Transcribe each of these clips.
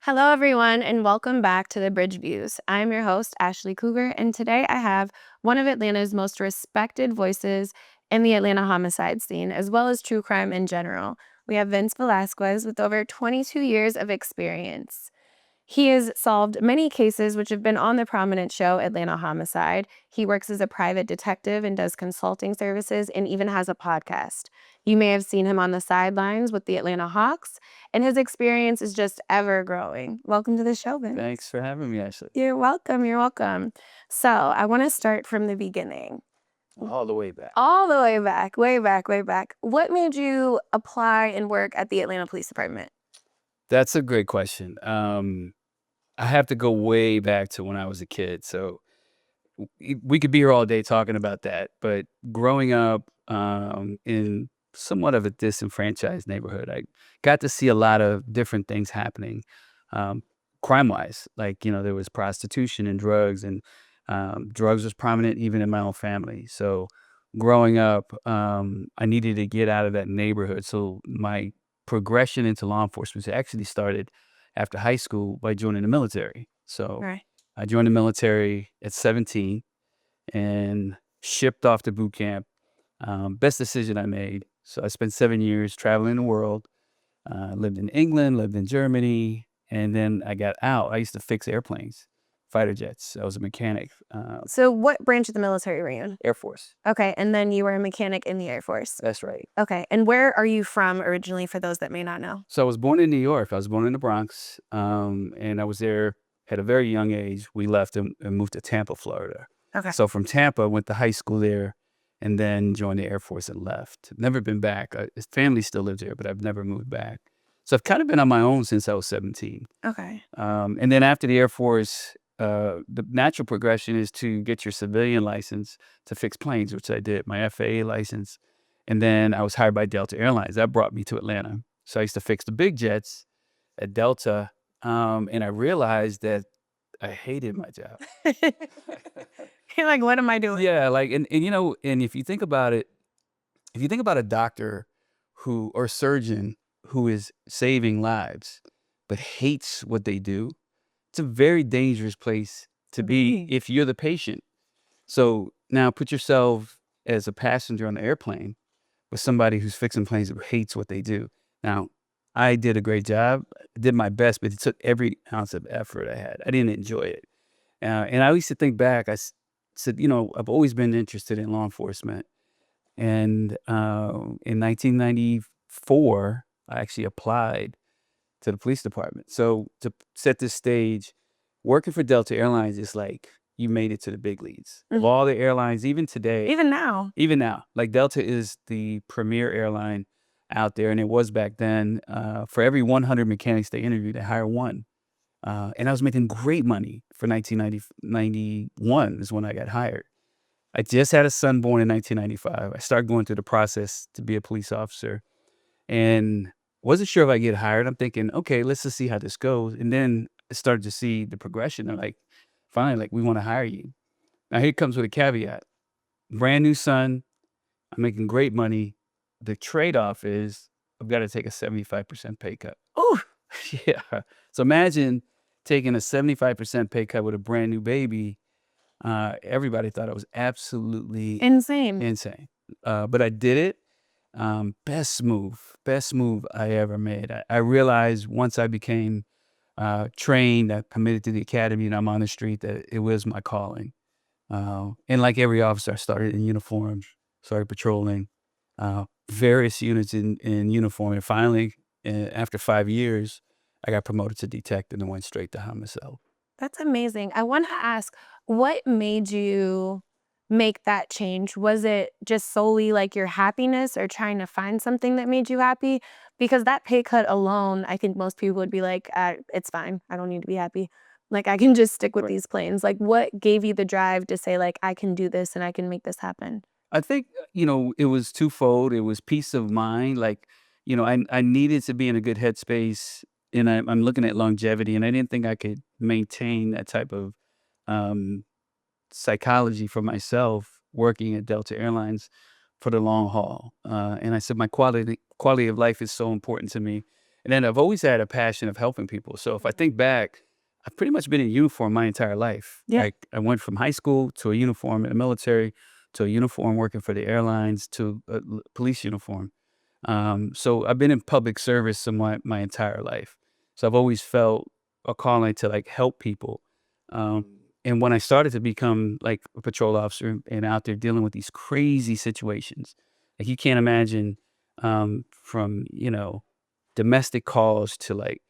Hello, everyone, and welcome back to the Bridge Views. I'm your host, Ashley Kougher, and today I have one of Atlanta's most respected voices in the Atlanta homicide scene, as well as true crime in general. We have Vince Velazquez with over 22 years of experience. He has solved many cases which have been on the prominent show Atlanta Homicide. He works as a private detective and does consulting services and even has a podcast. You may have seen him on the sidelines with the Atlanta Hawks, and his experience is just ever growing. Welcome to the show, Vince. Thanks for having me, Ashley. You're welcome. You're welcome. So I want to start from the beginning. All the way back. All the way back, way back, way back. What made you apply and work at the Atlanta Police Department? That's a great question. I have to go way back to when I was a kid. So we could be here all day talking about that. But growing up in somewhat of a disenfranchised neighborhood, I got to see a lot of different things happening crime-wise. Like, there was prostitution and drugs was prominent even in my own family. So growing up, I needed to get out of that neighborhood. So my progression into law enforcement actually started after high school by joining the military. So Right. I joined the military at 17 and shipped off to boot camp. Best decision I made. So I spent 7 years traveling the world, lived in England, lived in Germany, and then I got out. I used to fix airplanes, fighter jets. I was a mechanic. So what branch of the military were you in? Air Force. Okay, and then you were a mechanic in the Air Force. That's right. Okay, and where are you from originally for those that may not know? So I was born in New York. I was born in the Bronx, and I was there at a very young age. We left and moved to Tampa, Florida. Okay. So from Tampa, went to high school there, and then joined the Air Force and left. Never been back. His family still lives here, but I've never moved back. So I've kind of been on my own since I was 17. Okay. And then after the Air Force, the natural progression is to get your civilian license to fix planes, which I did, my FAA license. And then I was hired by Delta Airlines. That brought me to Atlanta. So I used to fix the big jets at Delta. And I realized that I hated my job. You're like, what am I doing? Yeah, and if you think about it, if you think about a doctor or surgeon who is saving lives but hates what they do, it's a very dangerous place to be if you're the patient. So now put yourself as a passenger on the airplane with somebody who's fixing planes who hates what they do. Now, I did a great job, did my best, but it took every ounce of effort I had. I didn't enjoy it. And I used to think back, said, I've always been interested in law enforcement. And in 1994, I actually applied to the police department. So to set this stage, working for Delta Airlines is like you made it to the big leagues. Of all the airlines, even today. Even now. Like Delta is the premier airline out there, and it was back then. For every 100 mechanics they interviewed, they hire one. And I was making great money for 1991 is when I got hired. I just had a son born in 1995. I started going through the process to be a police officer and wasn't sure if I get hired. I'm thinking, okay, let's just see how this goes. And then I started to see the progression. They're like, fine, like we want to hire you. Now here comes with a caveat. Brand new son. I'm making great money. The trade-off is I've got to take a 75% pay cut. Oh, Yeah. So imagine taking a 75% pay cut with a brand new baby. Everybody thought it was absolutely insane. But I did it. Best move I ever made. I realized once I became trained, I committed to the academy, and I'm on the street, that it was my calling. And like every officer, I started in uniform, started patrolling various units in uniform. And finally, after 5 years, I got promoted to detective and went straight to homicide. That's amazing. I want to ask, what made you make that change? Was it just solely like your happiness or trying to find something that made you happy? Because that pay cut alone, I think most people would be like, it's fine. I don't need to be happy. Like, I can just stick with these planes. Like, what gave you the drive to say, like, I can do this and I can make this happen? I think, it was twofold. It was peace of mind. Like, I needed to be in a good headspace, and I'm looking at longevity, and I didn't think I could maintain that type of psychology for myself working at Delta Airlines for the long haul. And I said, my quality of life is so important to me. And then I've always had a passion of helping people. So if I think back, I've pretty much been in uniform my entire life. Yeah. Like I went from high school to a uniform in the military to a uniform working for the airlines to a police uniform. So I've been in public service my entire life. So I've always felt a calling to like help people. Um, and when I started to become like a patrol officer and out there dealing with these crazy situations, like you can't imagine, from, domestic calls to like,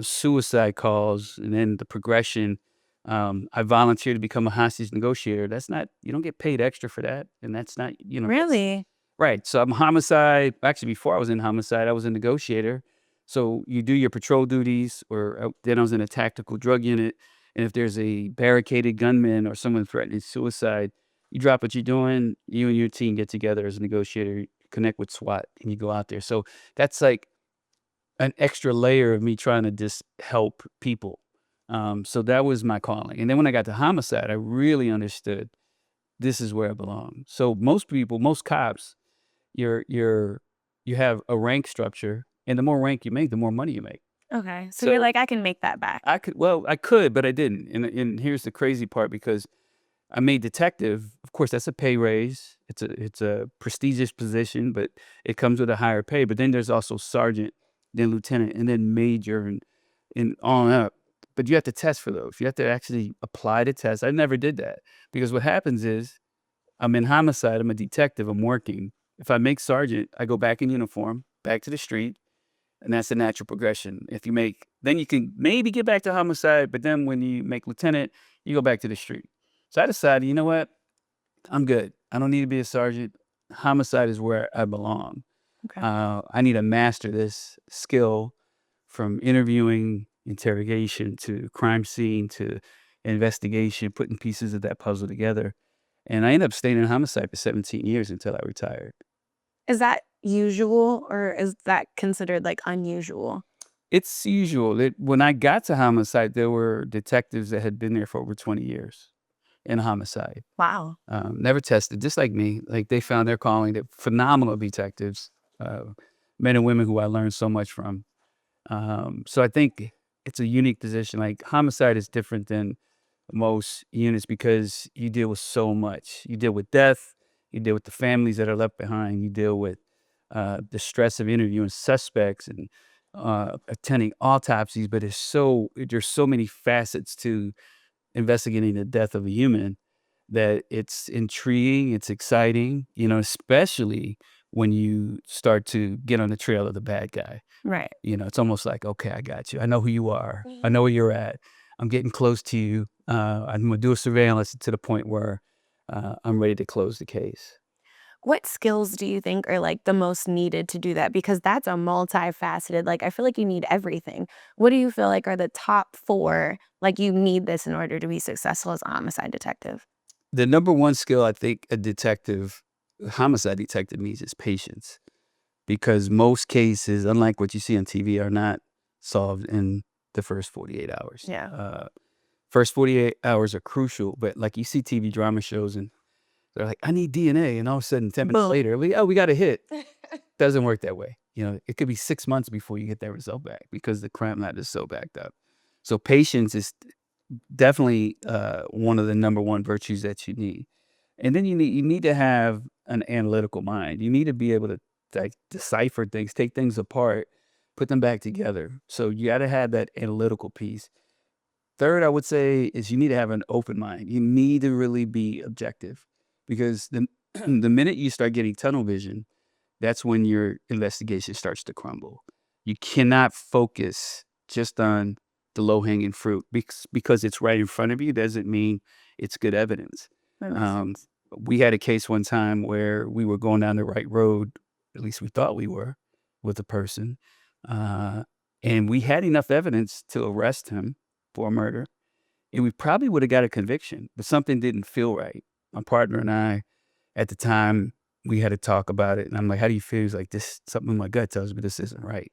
suicide calls and then the progression. I volunteered to become a hostage negotiator. That's not, you don't get paid extra for that. And that's not, that's Really? right. So I'm homicide. Actually, before I was in homicide, I was a negotiator. So you do your patrol duties, or then I was in a tactical drug unit. And if there's a barricaded gunman or someone threatening suicide, you drop what you're doing. You and your team get together as a negotiator, connect with SWAT, and you go out there. So that's like an extra layer of me trying to just help people. So that was my calling. And then when I got to homicide, I really understood this is where I belong. So most people, most cops, you're you have a rank structure, and the more rank you make, the more money you make. Okay. So you're So like, I can make that back. I could, but I didn't. And here's the crazy part, because I made detective. Of course, that's a pay raise. It's a prestigious position, but it comes with a higher pay. But then there's also sergeant, then lieutenant, and then major, and on up. But you have to test for those. You have to actually apply the test. I never did that, because what happens is I'm in homicide. I'm a detective. I'm working. If I make sergeant, I go back in uniform, back to the street, and that's the natural progression. If you make, then you can maybe get back to homicide, but then when you make lieutenant, you go back to the street. So I decided, you know what? I'm good. I don't need to be a sergeant. Homicide is where I belong. Okay. I need to master this skill, from interviewing, interrogation, to crime scene, to investigation, putting pieces of that puzzle together. And I ended up staying in homicide for 17 years until I retired. Is that usual or is that considered like unusual? It's usual. When I got to homicide, there were detectives that had been there for over 20 years in homicide. Wow. Never tested, just like me. Like they found their calling. They're phenomenal detectives, uh, men and women who I learned so much from. So I think it's a unique position. Like homicide is different than most units because you deal with so much. You deal with death. You deal with the families that are left behind. You deal with the stress of interviewing suspects and attending autopsies. But there's so many facets to investigating the death of a human that it's intriguing. It's exciting. Especially when you start to get on the trail of the bad guy. Right. It's almost like, okay, I got you. I know who you are. I know where you're at. I'm getting close to you. I'm gonna do a surveillance to the point where I'm ready to close the case. What skills do you think are like the most needed to do that? Because that's a multifaceted, like, I feel like you need everything. What do you feel like are the top four? Like, you need this in order to be successful as a homicide detective. The number one skill I think a homicide detective needs is patience, because most cases, unlike what you see on TV, are not solved in the first 48 hours. Yeah. First 48 hours are crucial, but like you see TV drama shows and they're like, I need DNA. And all of a sudden, 10 minutes Boom. later, we got a hit. Doesn't work that way. It could be 6 months before you get that result back because the crime lab is so backed up. So patience is definitely one of the number one virtues that you need. And then you need to have an analytical mind. You need to be able to like decipher things, take things apart, put them back together. So you got to have that analytical piece. Third, I would say, is you need to have an open mind. You need to really be objective, because the minute you start getting tunnel vision, that's when your investigation starts to crumble. You cannot focus just on the low hanging fruit, because it's right in front of you doesn't mean it's good evidence. That makes Um, sense. we had a case one time where we were going down the right road, at least we thought we were, with a person, uh, and we had enough evidence to arrest him for murder, and we probably would have got a conviction, but something didn't feel right. My partner and I, at the time, we had to talk about it, and I'm like, "How do you feel?" He's like, "This something in my gut tells me this isn't right."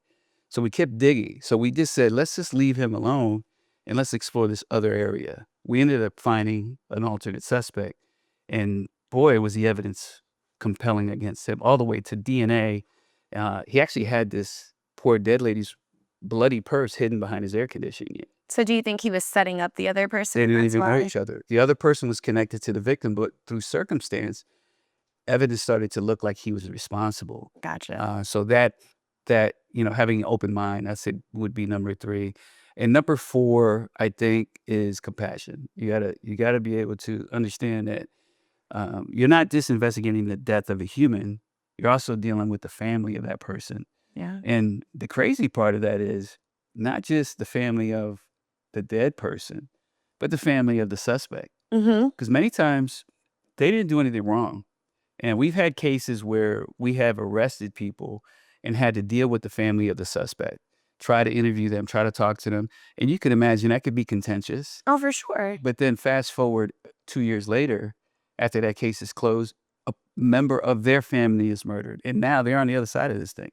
So we kept digging. So we just said, "Let's just leave him alone, and let's explore this other area." We ended up finding an alternate suspect, and boy, was the evidence compelling against him, all the way to DNA. He actually had this poor dead lady's bloody purse hidden behind his air conditioning unit. So do you think he was setting up the other person? They didn't That's even know why. each other. The other person was connected to the victim, but through circumstance, evidence started to look like he was responsible. Gotcha. So that having an open mind, I said, would be number 3. And number 4, I think, is compassion. You gotta be able to understand that you're not just investigating the death of a human. You're also dealing with the family of that person. Yeah. And the crazy part of that is not just the family of the dead person, but the family of the suspect. Mhm. Because many times they didn't do anything wrong. And we've had cases where we have arrested people and had to deal with the family of the suspect, try to interview them, try to talk to them. And you can imagine that could be contentious. Oh, for sure. But then fast forward 2 years later, after that case is closed, a member of their family is murdered. And now they're on the other side of this thing.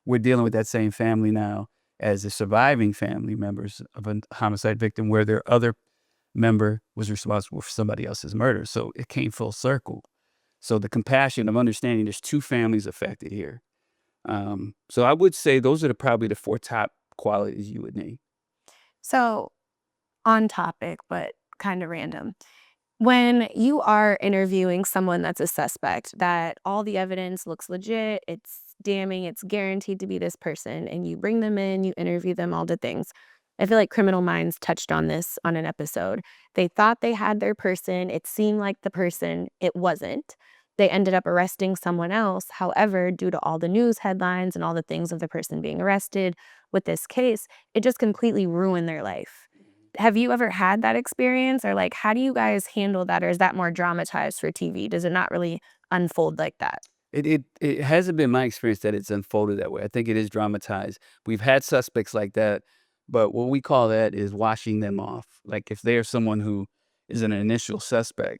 We're dealing with that same family now as the surviving family members of a homicide victim where their other member was responsible for somebody else's murder. So it came full circle. So the compassion of understanding there's 2 families affected here. So I would say those are probably the 4 top qualities you would need. So on topic, but kind of random. When you are interviewing someone that's a suspect, that all the evidence looks legit, it's damning, it's guaranteed to be this person, and you bring them in, you interview them, all the things. I feel like Criminal Minds touched on this on an episode. They thought they had their person. It seemed like the person, it wasn't. They ended up arresting someone else. However, due to all the news headlines and all the things of the person being arrested with this case, it just completely ruined their life. Have you ever had that experience? Or, like, how do you guys handle that? Or is that more dramatized for TV? Does it not really unfold like that? It hasn't been my experience that it's unfolded that way. I think it is dramatized. We've had suspects like that, but what we call that is washing them off. Like if they're someone who is an initial suspect,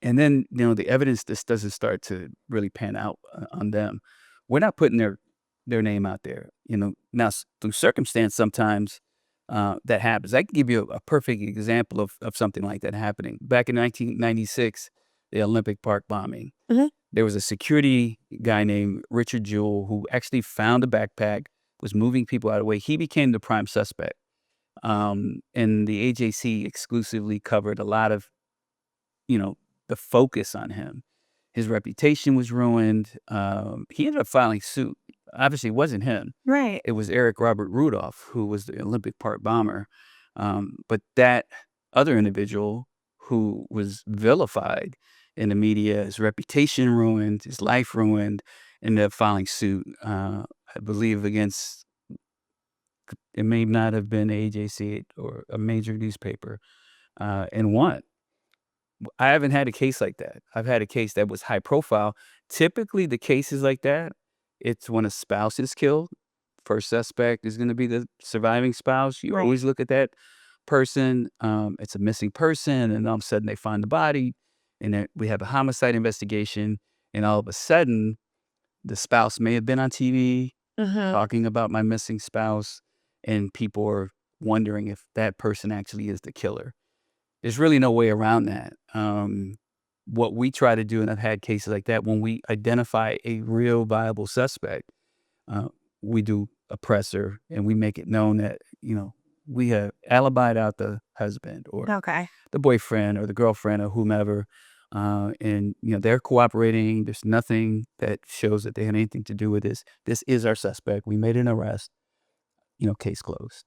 and then the evidence just doesn't start to really pan out on them. We're not putting their name out there. Now through circumstance, sometimes that happens. I can give you a perfect example of something like that happening back in 1996, the Olympic Park bombing. Mhm. There was a security guy named Richard Jewell who actually found a backpack, was moving people out of the way. He became the prime suspect. And the AJC exclusively covered a lot of, the focus on him. His reputation was ruined. He ended up filing suit. Obviously, it wasn't him. Right. It was Eric Robert Rudolph, who was the Olympic Park bomber. But that other individual who was vilified in the media, his reputation ruined, his life ruined, ended up filing suit, I believe, against, it may not have been AJC or a major newspaper, and won. I haven't had a case like that. I've had a case that was high profile. Typically, the cases like that, it's when a spouse is killed. First suspect is going to be the surviving spouse. You Right. always look at that person. It's a missing person, and all of a sudden they find the body, and then we have a homicide investigation, and all of a sudden the spouse may have been on TV Mhm. talking about my missing spouse, and people are wondering if that person actually is the killer. There's really no way around that. What we try to do, and I've had cases like that, when we identify a real viable suspect, uh, we do a presser and we make it known that, we have alibied out the husband or Okay. the boyfriend or the girlfriend or whomever. And, they're cooperating. There's nothing that shows that they had anything to do with this. This is our suspect. We made an arrest, case closed.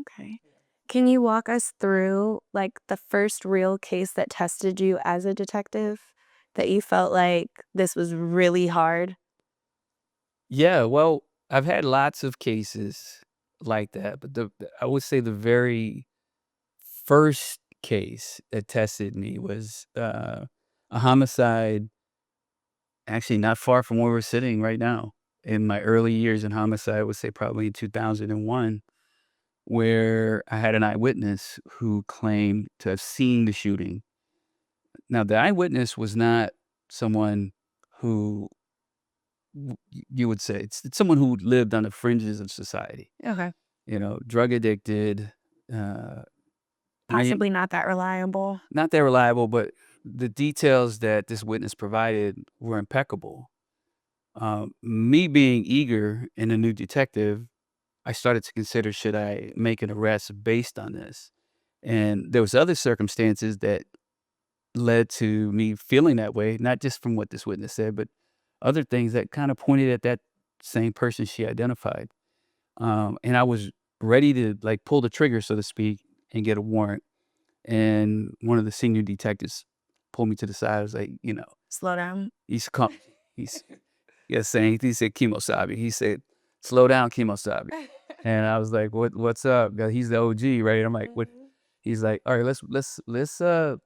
Okay. Can you walk us through, like, the first real case that tested you as a detective, that you felt like this was really hard? Yeah, well, I've had lots of cases like that, but I would say the very first case that tested me was a homicide, actually not far from where we're sitting right now. In my early years in homicide, I would say probably in 2001, where I had an eyewitness who claimed to have seen the shooting. Now, the eyewitness was not someone who you would say it's someone who lived on the fringes of society, Okay. drug addicted, uh, I Possibly not that reliable. not that reliable, but the details that this witness provided were impeccable. Me being eager and a new detective, I started to consider, should I make an arrest based on this? And there was other circumstances that led to me feeling that way, not just from what this witness said, but other things that kind of pointed at that same person she identified. And I was ready to like pull the trigger, so to speak, and get a warrant. And one of the senior detectives pulled me to the side. I was like, Slow down. he's come. He's saying he said Kimosabi. He said, slow down, Kimosabi. And I was like, what's up? 'Cause he's the OG, right? I'm like, what? He's like, all right, let's Walk it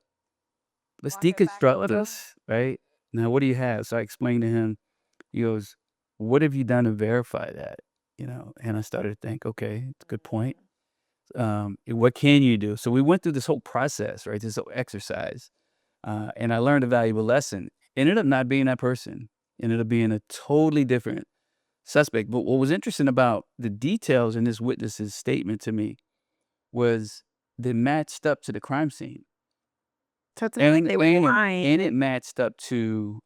back a deconstruct little. this, right? Now, what do you have? So I explained to him. He goes, what have you done to verify that? And I started to think, okay, it's a good point. What can you do? So we went through this whole process, right? This whole exercise. And I learned a valuable lesson. Ended up not being that person. Ended up being a totally different suspect. But what was interesting about the details in this witness's statement to me was they matched up to the crime scene. So it's not like And, they were and, lying. and it matched up to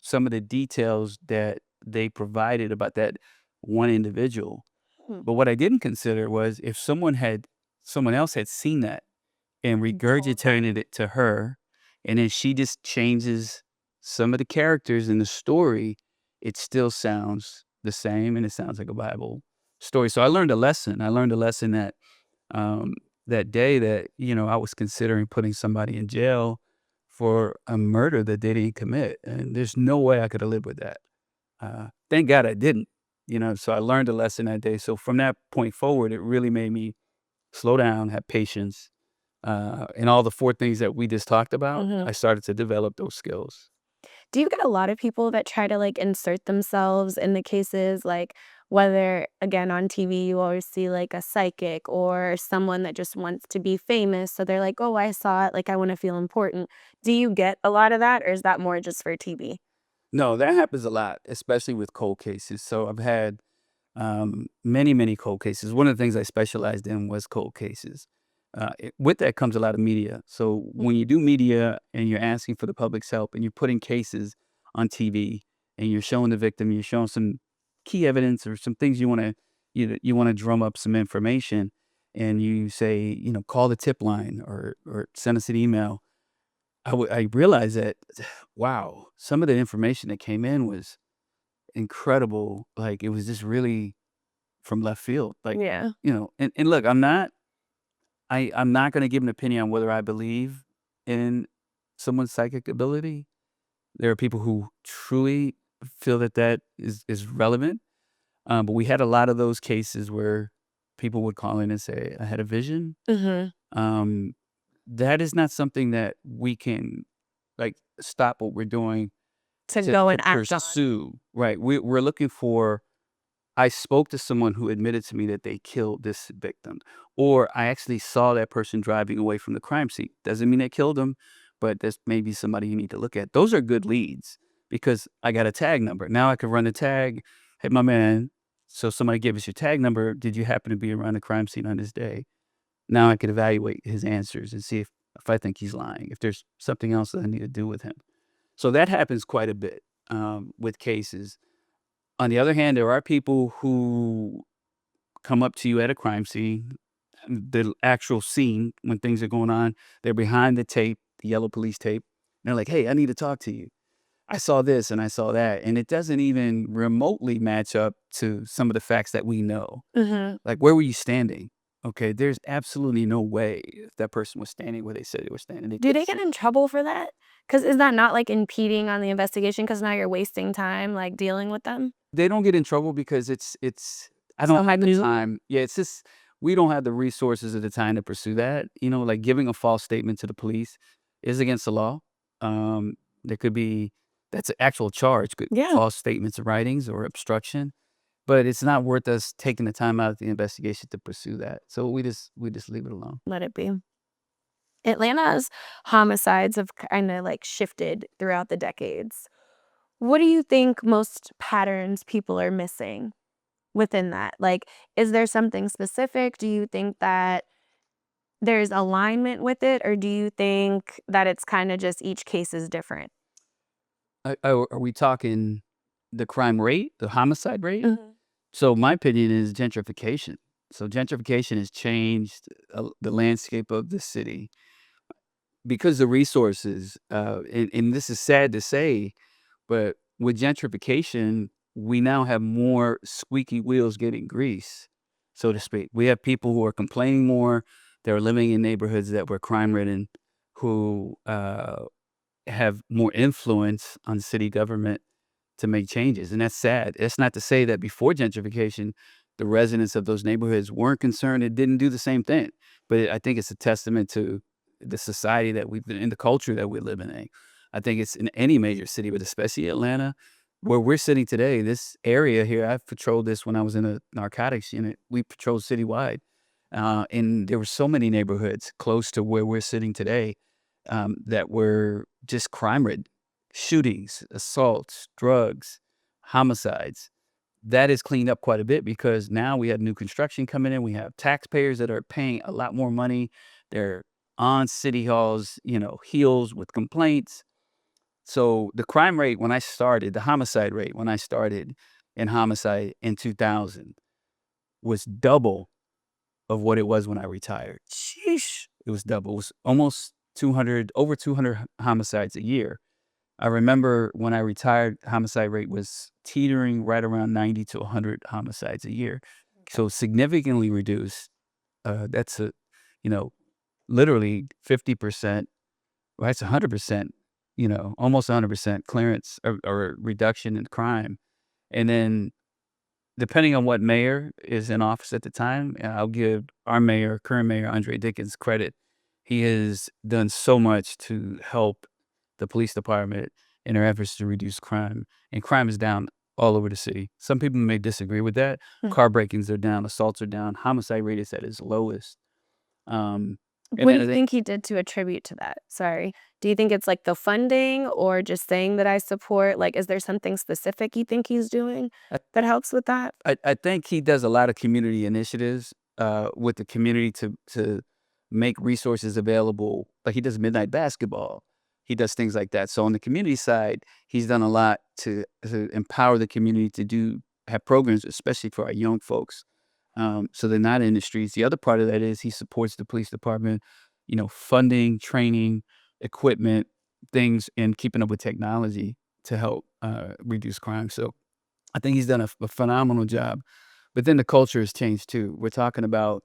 some of the details that they provided about that one individual. Hmm. But what I didn't consider was if someone else had seen that and And told her. regurgitated it to her, and then she just changes some of the characters in the story, it still sounds the same and it sounds like a Bible story. So I learned a lesson. I learned a lesson that um, that day that, I was considering putting somebody in jail for a murder that they didn't commit. And there's no way I could have lived with that. Thank God I didn't, so I learned a lesson that day. So from that point forward, it really made me slow down, have patience, and all the 4 things that we just talked about, Mhm. I started to develop those skills. Do you get a lot of people that try to, like, insert themselves in the cases? Like, whether, again, on TV, you always see, like, a psychic or someone that just wants to be famous, so they're like, "Oh, I saw it, like, I wanna feel important." Do you get a lot of that, or is that more just for TV? No, that happens a lot, especially with cold cases. So I've had many, many cold cases. One of the things I specialized in was cold cases. With that comes a lot of media. So when you do media and you're asking for the public's help and you're putting cases on TV and you're showing the victim, you're showing some key evidence or some things you want to drum up some information, and you say, call the tip line or send us an email. I realized that, wow, some of the information that came in was incredible. Like it was just really from left field. Like, Yeah. and look, I'm not gonna give an opinion on whether I believe in someone's psychic ability. There are people who truly feel that that is relevant. But we had a lot of those cases where people would call in and say, I had a vision. Mhm. Um, that is not something that we can like stop what we're doing To to go to and act on. pursue. Right. We're looking for. I spoke to someone who admitted to me that they killed this victim, or I actually saw that person driving away from the crime scene. Doesn't mean they killed him, but there's maybe somebody you need to look at. Those are good leads because I got a tag number. Now I can run the tag. Hey, my man. So somebody gave us your tag number. Did you happen to be around the crime scene on this day? Now I could evaluate his answers and see if I think he's lying, if there's something else that I need to do with him. So that happens quite a bit with cases. On the other hand, there are people who come up to you at a crime scene, the actual scene when things are going on. They're behind the tape, the yellow police tape. And they're like, hey, I need to talk to you. I saw this and I saw that. And it doesn't even remotely match up to some of the facts that we know. Mhm. Like, where were you standing? Okay, there's absolutely no way if that person was standing where they said they were standing. They Do couldn't they see. get in trouble for that? Because is that not, like, impeding on the investigation? Because now you're wasting time, like, dealing with them? They don't get in trouble because it's I don't So have the minute? time. Yeah, it's just we don't have the resources or the time to pursue that. Like giving a false statement to the police is against the law. Um, there could be that's an actual charge, could Yeah. false statements of writings or obstruction, but it's not worth us taking the time out of the investigation to pursue that. So we just leave it alone. Let it be. Atlanta's homicides have kinda, like, shifted throughout the decades. What do you think most patterns people are missing within that? Like, is there something specific? Do you think that there's alignment with it, or do you think that it's kinda just each case is different? Are we talking the crime rate, the homicide rate? Mhm. So my opinion is gentrification. So gentrification has changed the landscape of the city because the resources, and this is sad to say, but with gentrification, we now have more squeaky wheels getting grease, so to speak. We have people who are complaining more. They're living in neighborhoods that were crime ridden, who have more influence on city government to make changes, and that's sad. It's not to say that before gentrification, the residents of those neighborhoods weren't concerned and didn't do the same thing, but I think it's a testament to the society that we've been in, the culture that we live in. I think it's in any major city, but especially Atlanta, where we're sitting today, this area here, I've patrolled this when I was in a narcotics unit. We patrolled citywide, and there were so many neighborhoods close to where we're sitting today, that were just crime-ridden. Shootings, assaults, drugs, homicides. That is cleaned up quite a bit because now we have new construction coming in. We have taxpayers that are paying a lot more money. They're on city hall's, heels with complaints. So the crime rate when I started, the homicide rate when I started in homicide in 2000 was double of what it was when I retired. Sheesh. It was double. It was almost 200, over 200 homicides a year. I remember when I retired, homicide rate was teetering right around 90 to 100 homicides a year. So significantly reduced. That's you know, literally 50%, well, that's 100%, almost 100% clearance or reduction in crime. And then depending on what mayor is in office at the time, and I'll give our mayor, current mayor, Andre Dickens, credit. He has done so much to help the police department in their efforts to reduce crime, and crime is down all over the city. Some people may disagree with that. Car breakings are down, assaults are down, homicide rate is at its lowest. Um, and What do then you I think think he did to attribute to that? Sorry. Do you think it's like the funding or just saying that I support? Like, is there something specific you think he's doing that helps with that? I think he does a lot of community initiatives, with the community to make resources available. Like he does midnight basketball. He does things like that. So on the community side, he's done a lot to empower the community to have programs, especially for our young folks. So they're not in the streets. The other part of that is he supports the police department, funding, training, equipment, things, and keeping up with technology to help reduce crime. So I think he's done a phenomenal job. But then the culture has changed too. We're talking about,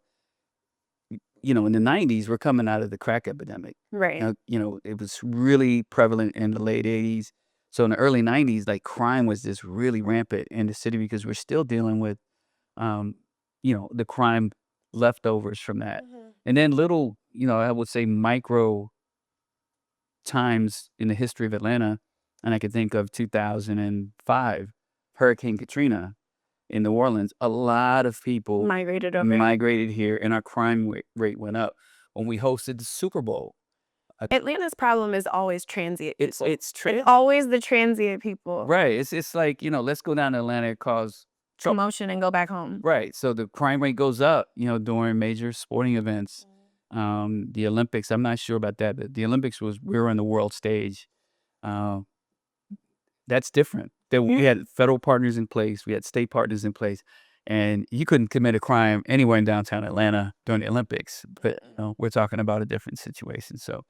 in the 90s, we're coming out of the crack epidemic. Right. It was really prevalent in the late 80s. So in the early 90s, like crime was just really rampant in the city because we're still dealing with, um, the crime leftovers from that. And then little, I would say micro times in the history of Atlanta, and I could think of 2005, Hurricane Katrina in New Orleans. A lot of people Migrated over. migrated here, and our crime rate went up. When we hosted the Super Bowl, Atlanta's problem is always transient it's people. it's It's trans always the transient people. right. It's like let's go down to Atlanta and cause trouble. Commotion and go back home. Right. So the crime rate goes up, during major sporting events. The Olympics, I'm not sure about that, but the Olympics we were on the world stage. Uh, That's different. That we had federal partners in place, we had state partners in place, and you couldn't commit a crime anywhere in downtown Atlanta during the Olympics. But we're talking about a different situation. So,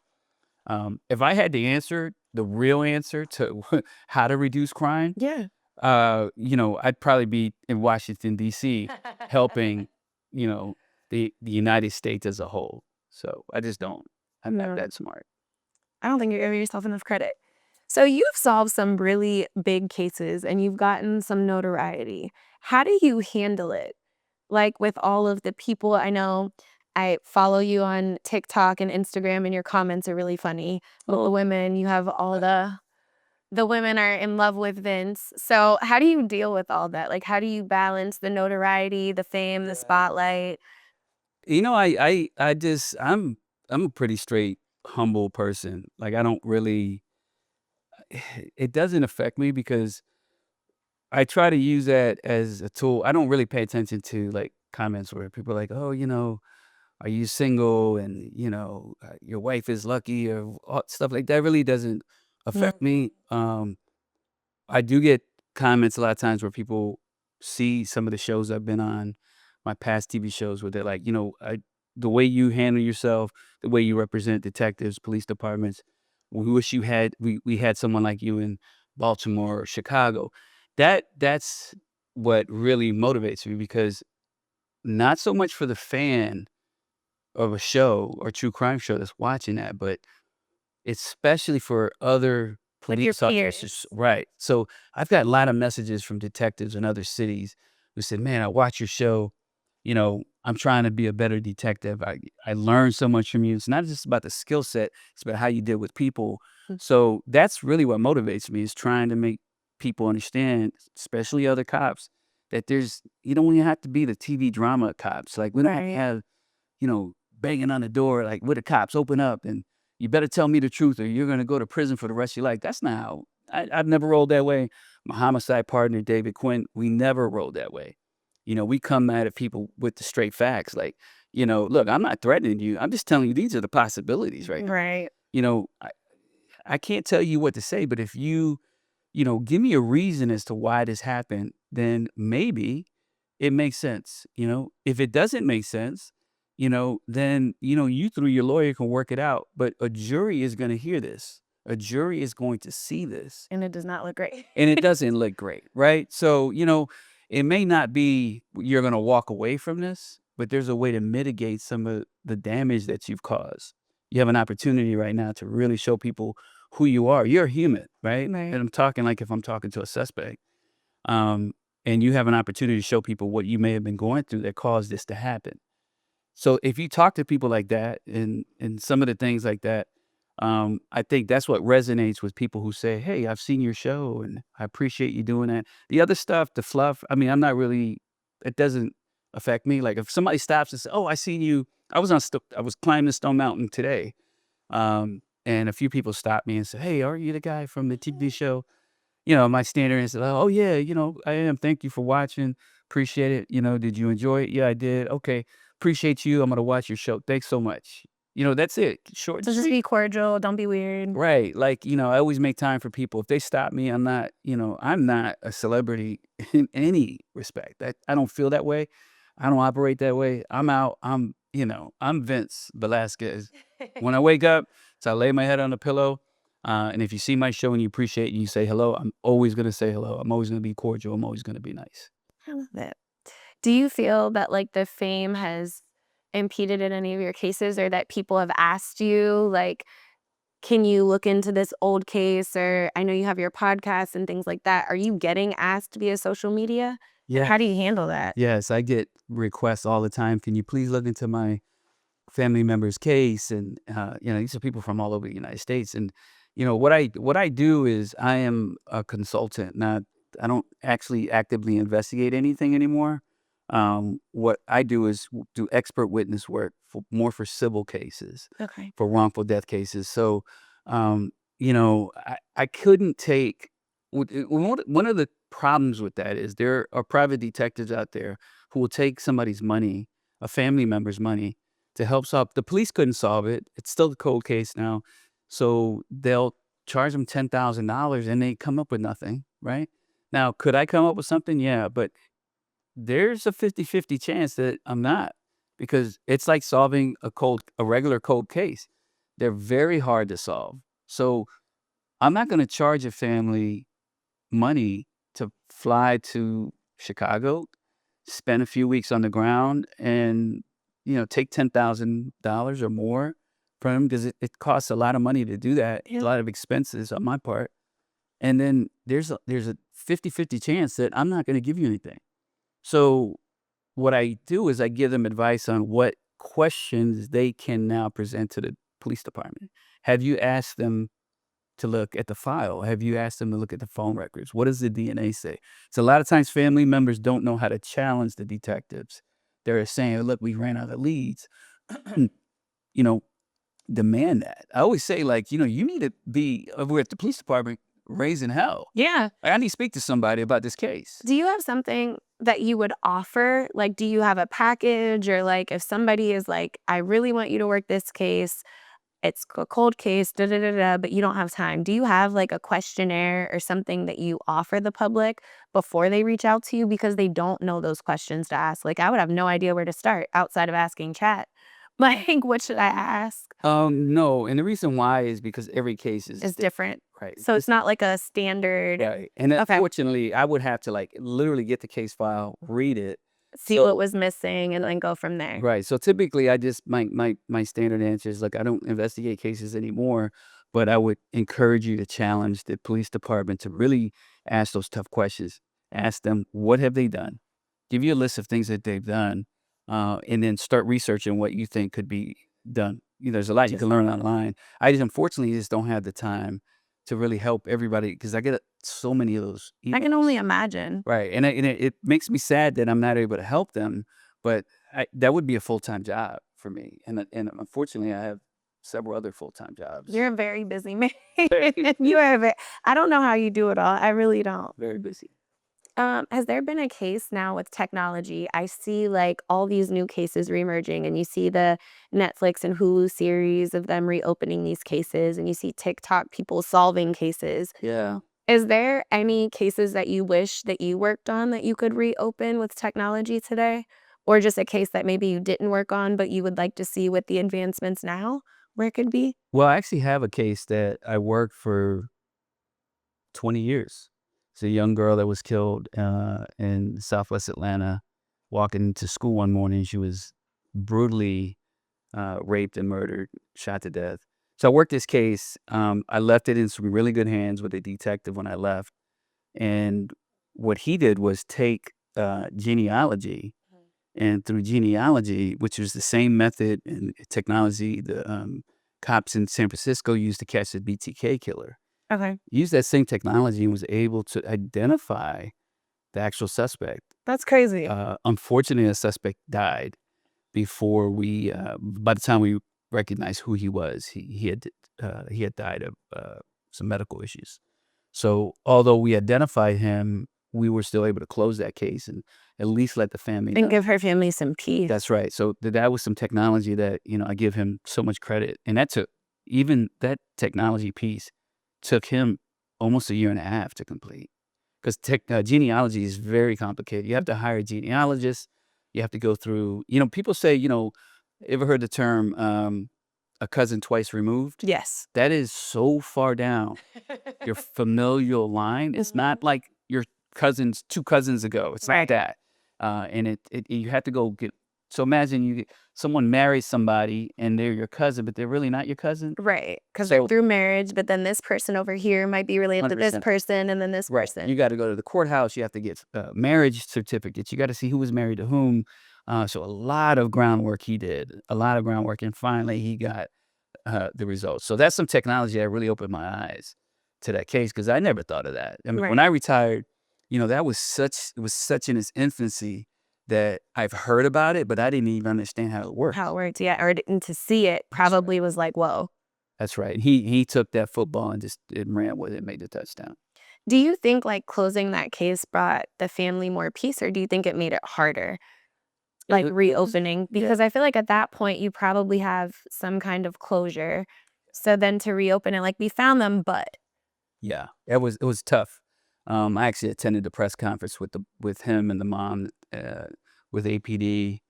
if I had the real answer to how to reduce crime, Yeah. I'd probably be in Washington D.C. helping, you know, the United States as a whole. So I just don't. I'm not No. that smart. I don't think you're giving yourself enough credit. So you've solved some really big cases and you've gotten some notoriety. How do you handle it? Like with all of the people I know, I follow you on TikTok and Instagram and your comments are really funny. Little women, you have all the women are in love with Vince. So how do you deal with all that? Like how do you balance the notoriety, the fame, the spotlight? I'm a pretty straight, humble person. Like I don't really it doesn't affect me because I try to use that as a tool. I don't really pay attention to like comments where people are like, "Oh, are you single?" and your wife is lucky or stuff like that. Really doesn't affect me. I do get comments a lot of times where people see some of the shows I've been on, my past TV shows where they're like, the way you handle yourself, the way you represent detectives, police departments, we wish we had someone like you in Baltimore or Chicago. That's what really motivates me because not so much for the fan of a show or true crime show that's watching that, but especially for other Like your police officers, peers. right. So, I've got a lot of messages from detectives in other cities who said, "Man, I watch your show, I'm trying to be a better detective. I learned so much from you." It's not just about the skill set, it's about how you deal with people. Mm. So, that's really what motivates me is trying to make people understand, especially other cops, that you don't even have to be the TV drama cops. Like, we don't have to Right. have banging on the door, like, "Where the cops? Open up, and you better tell me the truth or you're gonna go to prison for the rest of your life." That's not how I've never rolled that way. My homicide partner, David Quinn, we never rolled that way. We come at it people with the straight facts, like, "Look, I'm not threatening you. I'm just telling you these are the possibilities right now." Right. I can't tell you what to say, but if give me a reason as to why this happened, then maybe it makes sense. If it doesn't make sense, then, you through your lawyer can work it out. But a jury is going to hear this. A jury is going to see this. And it does not look great. And it doesn't look great, right? So, it may not be you're going to walk away from this, but there's a way to mitigate some of the damage that you've caused. You have an opportunity right now to really show people who you are. You're human, right? Right. And I'm talking like if I'm talking to a suspect. Um, and you have an opportunity to show people what you may have been going through that caused this to happen. So if you talk to people like that and some of the things like that, I think that's what resonates with people who say, "Hey, I've seen your show and I appreciate you doing that." The other stuff, the fluff, I mean, I'm not really. It doesn't affect me. Like if somebody stops and says, "Oh, I seen you. I was climbing Stone Mountain today," and a few people stopped me and said, "Hey, are you the guy from the TV show?" My standard and said, "Oh, yeah, I am. Thank you for watching. Appreciate it. Did you enjoy it? Yeah, I did. Okay. Appreciate you. I'm going to watch your show. Thanks so much." That's it. Short and So just sweet. be cordial. Don't be weird. Right. Like, I always make time for people. If they stop me, I'm not a celebrity in any respect. I don't feel that way. I don't operate that way. I'm out. I'm Vince Velasquez. When I wake up, so I lay my head on the pillow. And if you see my show and you appreciate it and you say hello, I'm always going to say hello. I'm always going to be cordial. I'm always going to be nice. I love it. Do you feel that like the fame has impeded in any of your cases or that people have asked you like, can you look into this old case? Or I know you have your podcast and things like that. Are you getting asked via social media? And Yes. how do you handle that? Yes. I get requests all the time. Can you please look into my family member's case? And, these are people from all over the United States. And, what I do is I am a consultant. Not, I don't actually actively investigate anything anymore. What I do is do expert witness work more for civil cases, Okay. for wrongful death cases. So, I couldn't take, one of the problems with that is there are private detectives out there who will take somebody's money, a family member's money, to help solve. The police couldn't solve it. It's still a cold case now. So they'll charge them $10,000 and they come up with nothing, right? Now, could I come up with something? Yeah, but there's a 50-50 chance that I'm not because it's like solving a regular cold case. They're very hard to solve. So I'm not going to charge a family money to fly to Chicago, spend a few weeks on the ground, and take $10,000 or more from them because it costs a lot of money to do that, a Yeah. lot of expenses on my part. And then there's a 50-50 chance that I'm not going to give you anything. So what I do is I give them advice on what questions they can now present to the police department. Have you asked them to look at the file? Have you asked them to look at the phone records? What does the DNA say? So a lot of times family members don't know how to challenge the detectives. They're saying, "Look, we ran out of leads." you know, Demand that. I always say, like, you need to be over at the police department raising hell. Yeah. Like, I need to speak to somebody about this case. Do you have something that you would offer? Like, do you have a package or like if somebody is like, I really want you to work this case, it's a cold case, da da da da, but you don't have time. Do you have like a questionnaire or something that you offer the public before they reach out to you because they don't know those questions to ask? Like, I would have no idea where to start outside of asking chat. Like, what should I ask? No, and the reason why is because every case is Is different. right. So it's not like a standard. Right, and Okay. unfortunately, I would have to, like, literally get the case file, read it. See what So was missing and then go from there. right, so typically, I just my standard answer is, like, I don't investigate cases anymore, but I would encourage you to challenge the police department to really ask those tough questions. Ask them, "What have they done?" Give you a list of things that they've done, and then start researching what you think could be done. There's a lot you can learn online. I just unfortunately just don't have the time to really help everybody because I get so many of those I can only emails. imagine. Right, and it makes me sad that I'm not able to help them, but that would be a full-time job for me, and unfortunately, I have several other full-time jobs. You're a very busy man. Very, You are I don't know how you do it all. I really don't. very busy. Has there been a case now with technology? I see like all these new cases reemerging, and you see the Netflix and Hulu series of them reopening these cases, and you see TikTok people solving cases. Yeah. Is there any cases that you wish that you worked on that you could reopen with technology today? Or just a case that maybe you didn't work on, but you would like to see with the advancements now where it could be? Well, I actually have a case that I worked for 20 years. It's a young girl that was killed, in Southwest Atlanta, walking to school one morning. She was brutally raped and murdered, shot to death. So I worked this case. I left it in some really good hands with a detective when I left. And what he did was take genealogy, and through genealogy, which was the same method and technology the cops in San Francisco used to catch the BTK killer, Okay. used that same technology and was able to identify the actual suspect. That's crazy. Unfortunately, the suspect died before by the time we recognized who he was, he had died of some medical issues. So although we identified him, we were still able to close that case and at least let the family And know. give her family some peace. That's right. So that was some technology that I give him so much credit, and that took even that technology piece took him almost a year and a half to complete because genealogy is very complicated. You have to hire a genealogist. You have to go through. People say, ever heard the term a cousin twice removed? Yes. That is so far down your familial line. It's not like your cousins, two cousins ago. It's not Right. that. And you have to go get. So imagine someone marries somebody and they're your cousin, but they're really not your cousin. Right. Because they're So through marriage, but then this person over here might be related to this 100%. person and then this Right. You person. got to go to the courthouse. You have to get marriage certificates. You got to see who was married to whom. So a lot of groundwork he did, a lot of groundwork, and finally he got the results. So that's some technology that really opened my eyes to that case because I never thought of that. I mean, when Right. I retired, that was such in its infancy that I've heard about it, but I didn't even understand how it How it worked. works, yeah, or and to see it That's right. probably was like, "Whoa." That's right. He took that football and just ran with it, made the touchdown. Do you think, like, closing that case brought the family more peace, or do you think it made it harder, like, It was reopening? yeah. Because I feel like at that point, you probably have some kind of closure. So then to reopen it, like, "We found them, but" Yeah, it was tough. I actually attended the press conference with him and the mom with APD.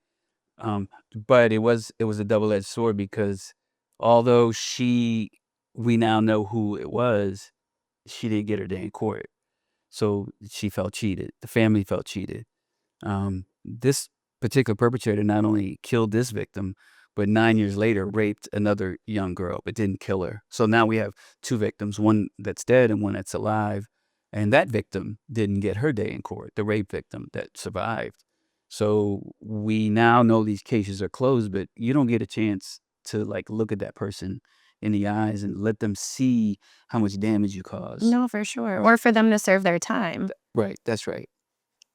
But it was a double-edged sword because although we now know who it was, she didn't get her day in court. So she felt cheated. The family felt cheated. This particular perpetrator not only killed this victim, but 9 years later raped another young girl, but didn't kill her. So now we have two victims, one that's dead and one that's alive. And that victim didn't get her day in court, the rape victim that survived. So we now know these cases are closed, but you don't get a chance to like look at that person in the eyes and let them see how much damage you caused. no, for sure, or for them to serve their time. Right, that's right.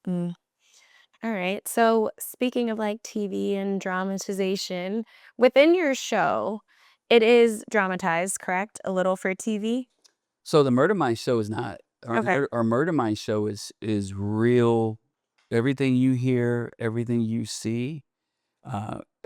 Mm. Alright, so speaking of, like, TV and dramatization, within your show, it is dramatized, correct? A little for TV? So the Murder Mind show is not. Okay. Our Murder Mind show is real. Everything you hear, everything you see,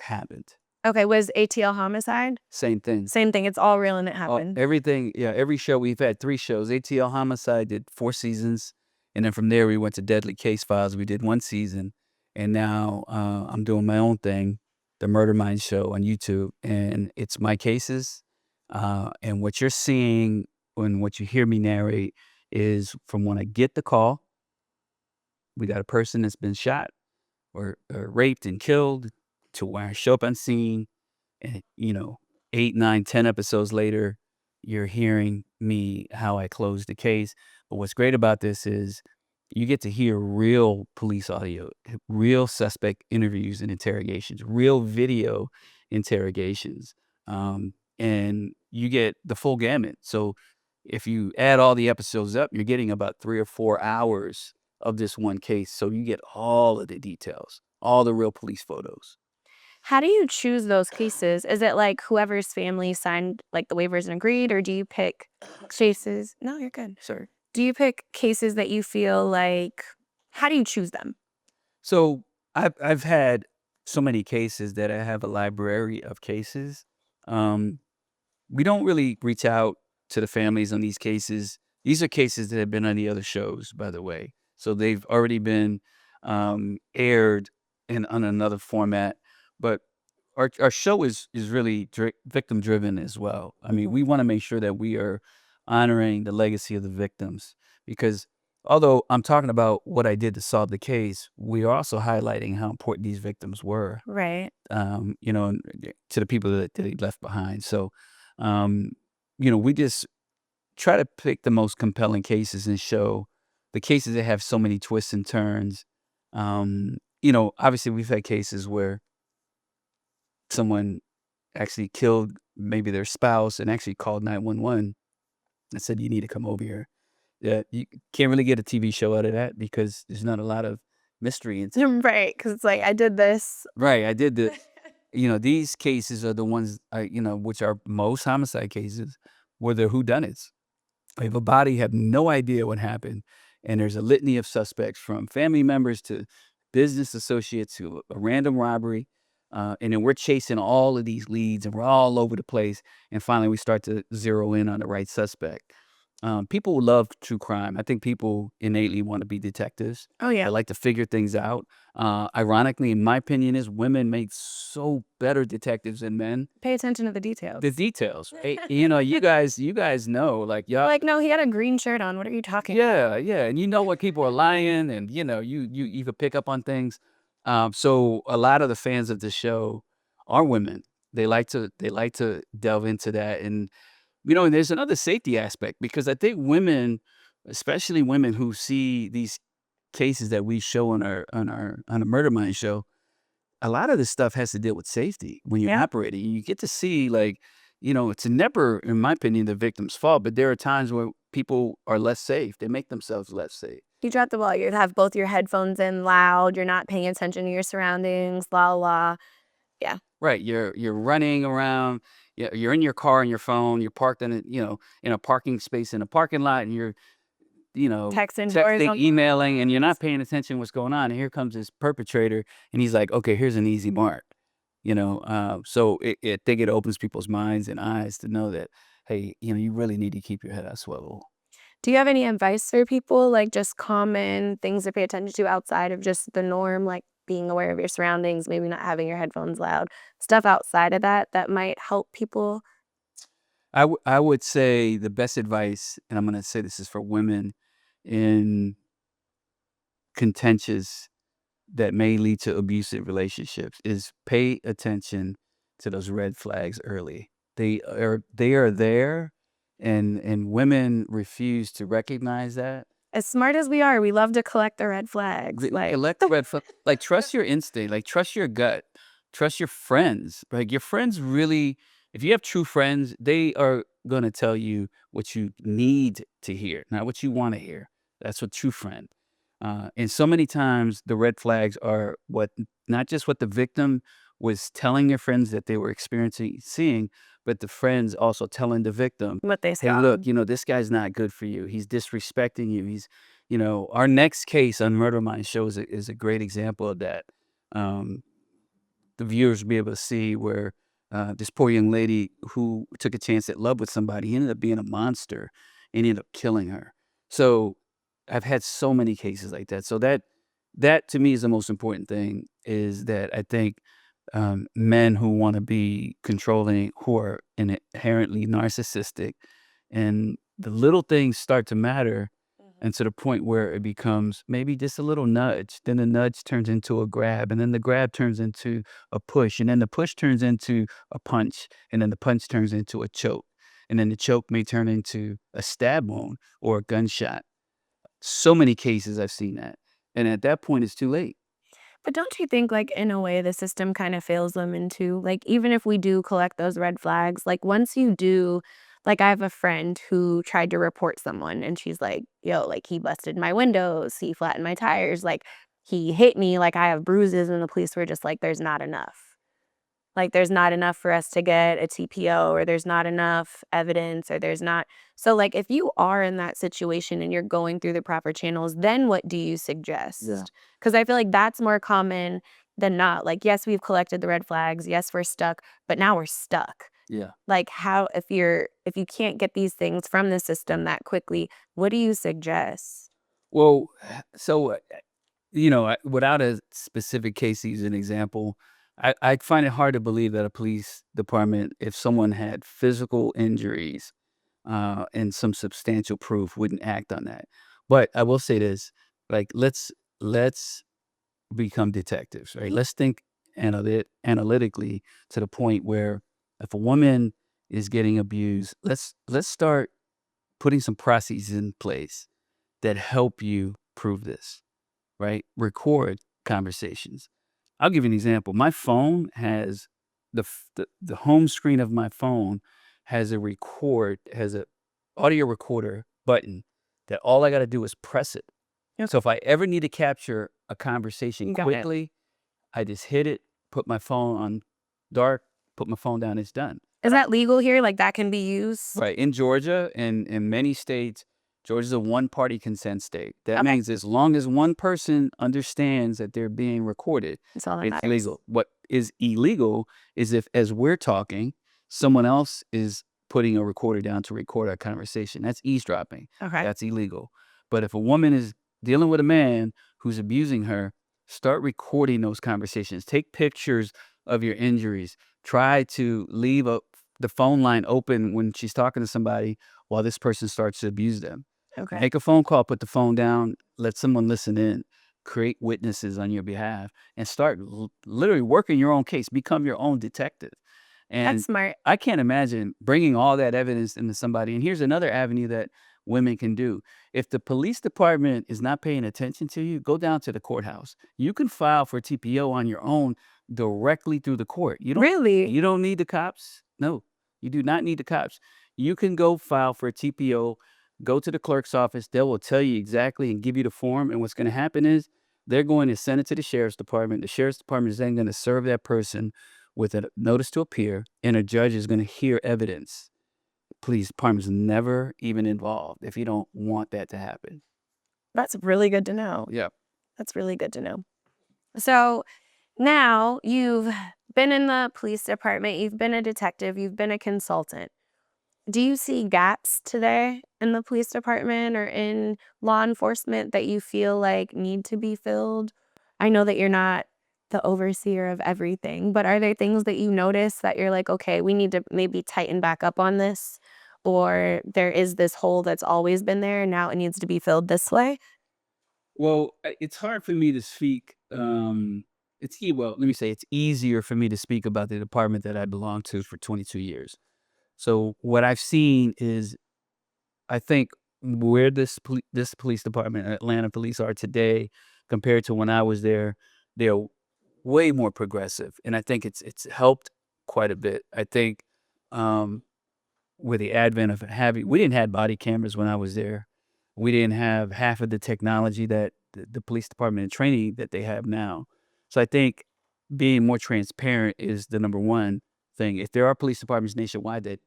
happened. Okay, was ATL Homicide? Same thing. Same thing, it's all real and it happened. Everything, yeah, every show. We've had 3 shows. ATL Homicide did 4 seasons, and then from there, we went to Deadly Case Files. We did 1 season, and now, I'm doing my own thing, the Murder Mind Show on YouTube, and it's my cases, and what you're seeing and what you hear me narrate is from when I get the call, we got a person that's been shot or raped and killed, to where I show up on scene, and, 8, 9, 10 episodes later, you're hearing me how I close the case. But what's great about this is you get to hear real police audio, real suspect interviews and interrogations, real video interrogations, and you get the full gamut. So if you add all the episodes up, you're getting about 3 or 4 hours of this one case. So you get all of the details, all the real police photos. How do you choose those cases? Is it like whoever's family signed, like, the waivers and agreed, or do you pick cases? No, you're good. Sorry. Do you pick cases that you feel like, how do you choose them? So I've had so many cases that I have a library of cases. Um, we don't really reach out to the families on these cases. These are cases that have been on the other shows, by the way. So they've already been aired in on another format. But our show is really victim driven as well. I mean, Mhm. we want to make sure that we are honoring the legacy of the victims, because although I'm talking about what I did to solve the case, we are also highlighting how important these victims were, Right. and to the people that they left behind. So, um, we just try to pick the most compelling cases and show the cases that have so many twists and turns. Obviously, we've had cases where someone actually killed maybe their spouse and actually called 911 and said, "You need to come over here." Yeah, you can't really get a TV show out of that because there's not a lot of mystery into. Right, because it's like, I did this. Right, I did the these cases are the ones which are most homicide cases where they're whodunits. We have a body, have no idea what happened, and there's a litany of suspects from family members to business associates to a random robbery, and then we're chasing all of these leads, and we're all over the place, and finally we start to zero in on the right suspect. People love true crime. I think people innately want to be detectives. Oh, They yeah. like to figure things out. Ironically, in my opinion, is women make so better detectives than men. Pay attention to the details. The details, right? You guys know, like, y'all. Like, "No, he had a green shirt on. What are you talking?" Yeah, yeah, and you know what people are lying, and you can pick up on things. So a lot of the fans of the show are women. They like to delve into that, and and there's another safety aspect, because I think women, especially women who see these cases that we show on a Murder Mind show, a lot of this stuff has to deal with safety when you're Yeah. operating. You get to see, like, it's never, in my opinion, the victim's fault, but there are times where people are less safe. They make themselves less safe. You dropped the ball. You have both your headphones in loud, you're not paying attention to your surroundings, la, la. Yeah. Right. You're running around. You're in your car on your phone. You're parked in a parking space in a parking lot, and you're Texting doors texting, on. emailing, and you're not paying attention to what's going on. And here comes this perpetrator, and he's like, "Okay, here's an easy mark." So I think it opens people's minds and eyes to know that, hey, you really need to keep your head on swivel. Do you have any advice for people, like, just common things to pay attention to outside of just the norm, like being aware of your surroundings, maybe not having your headphones loud, stuff outside of that that might help people? I would say the best advice, and I'm going to say this is for women in contentious that may lead to abusive relationships, is pay attention to those red flags early. They are there, and women refuse to recognize that. As smart as we are, we love to collect the red flags, like, Elect the red flag. Like, trust your instinct. Like, trust your gut. Trust your friends. Like, your friends really, if you have true friends, they are gonna tell you what you need to hear, not what you want to hear. That's a true friend. And so many times, the red flags are not just what the victim was telling their friends that they were experiencing, seeing, but the friends also telling the victim, what they "Hey, saw. look, this guy's not good for you. He's disrespecting you. Our next case on Murder Mind show is a great example of that. Um, the viewers will be able to see where this poor young lady who took a chance at love with somebody ended up being a monster and ended up killing her. So I've had so many cases like that. So that to me is the most important thing, is that I think men who want to be controlling, who are inherently narcissistic, and the little things start to matter, and to the point where it becomes maybe just a little nudge. Then the nudge turns into a grab, and then the grab turns into a push, and then the push turns into a punch, and then the punch turns into a choke, and then the choke may turn into a stab wound or a gunshot. So many cases I've seen that, and at that point, it's too late. But don't you think, like, in a way, the system kind of fails them into, like, even if we do collect those red flags, like, once you do, like, I have a friend who tried to report someone and she's like, yo, like, he busted my windows, he flattened my tires, like, he hit me, like, I have bruises, and the police were just like, there's not enough. Like, there's not enough for us to get a TPO, or there's not enough evidence, or there's not. So, like, if you are in that situation and you're going through the proper channels, then what do you Yeah. suggest? Because I feel like that's more common than not. Like, yes, we've collected the red flags, yes, we're stuck, but now we're stuck. Yeah. Like, how, if you can't get these things from the system that quickly, what do you suggest? Well, so without a specific case as an example, I find it hard to believe that a police department, if someone had physical injuries and some substantial proof, wouldn't act on that. But I will say this: like, let's become detectives, right? Let's think analytically to the point where if a woman is getting abused, let's start putting some processes in place that help you prove this, right? Record conversations. I'll give you an example. My phone has the home screen of my phone has a audio recorder button that all I got to do is press it. So Okay. if I ever need to capture a conversation You got it. quickly, I just hit it, put my phone on dark, put my phone down, it's done. Is that legal here? Like, that can be used? Right, in Georgia and in many states, Georgia's a one-party consent state. That Okay. means as long as one person understands that they're being recorded, That's all that it's matters. legal. What is illegal is if, as we're talking, someone else is putting a recorder down to record our conversation. That's eavesdropping. Okay. That's illegal. But if a woman is dealing with a man who's abusing her, start recording those conversations. Take pictures of your injuries. Try to leave the phone line open when she's talking to somebody while this person starts to abuse them. Okay. Make a phone call, put the phone down, let someone listen in, create witnesses on your behalf, and start literally working your own case. Become your own detective. That's And smart. I can't imagine bringing all that evidence into somebody. And here's another avenue that women can do. If the police department is not paying attention to you, go down to the courthouse. You can file for TPO on your own directly through the court. Really? You don't need the cops. No, you do not need the cops. You can go file for a TPO, go to the clerk's office. They will tell you exactly and give you the form. And what's going to happen is they're going to send it to the sheriff's department. The sheriff's department is then going to serve that person with a notice to appear, and a judge is going to hear evidence. Police department's never even involved if you don't want that to happen. That's really good to know. Yeah. That's really good to know. So now you've been in the police department, you've been a detective, you've been a consultant. Do you see gaps today in the police department or in law enforcement that you feel like need to be filled? I know that you're not the overseer of everything, but are there things that you notice that you're like, okay, we need to maybe tighten back up on this? Or there is this hole that's always been there, and now it needs to be filled this way? Well, it's hard for me to speak. Well, let me say it's easier for me to speak about the department that I belong to for 22 years. So what I've seen is, I think where this police department, Atlanta police, are today compared to when I was there, they're way more progressive, and I think it's helped quite a bit. I think um, with the advent of having, we didn't have body cameras when I was there. We didn't have half of the technology that the police department and training that they have now. So I think being more transparent is the number one thing. If there are police departments nationwide that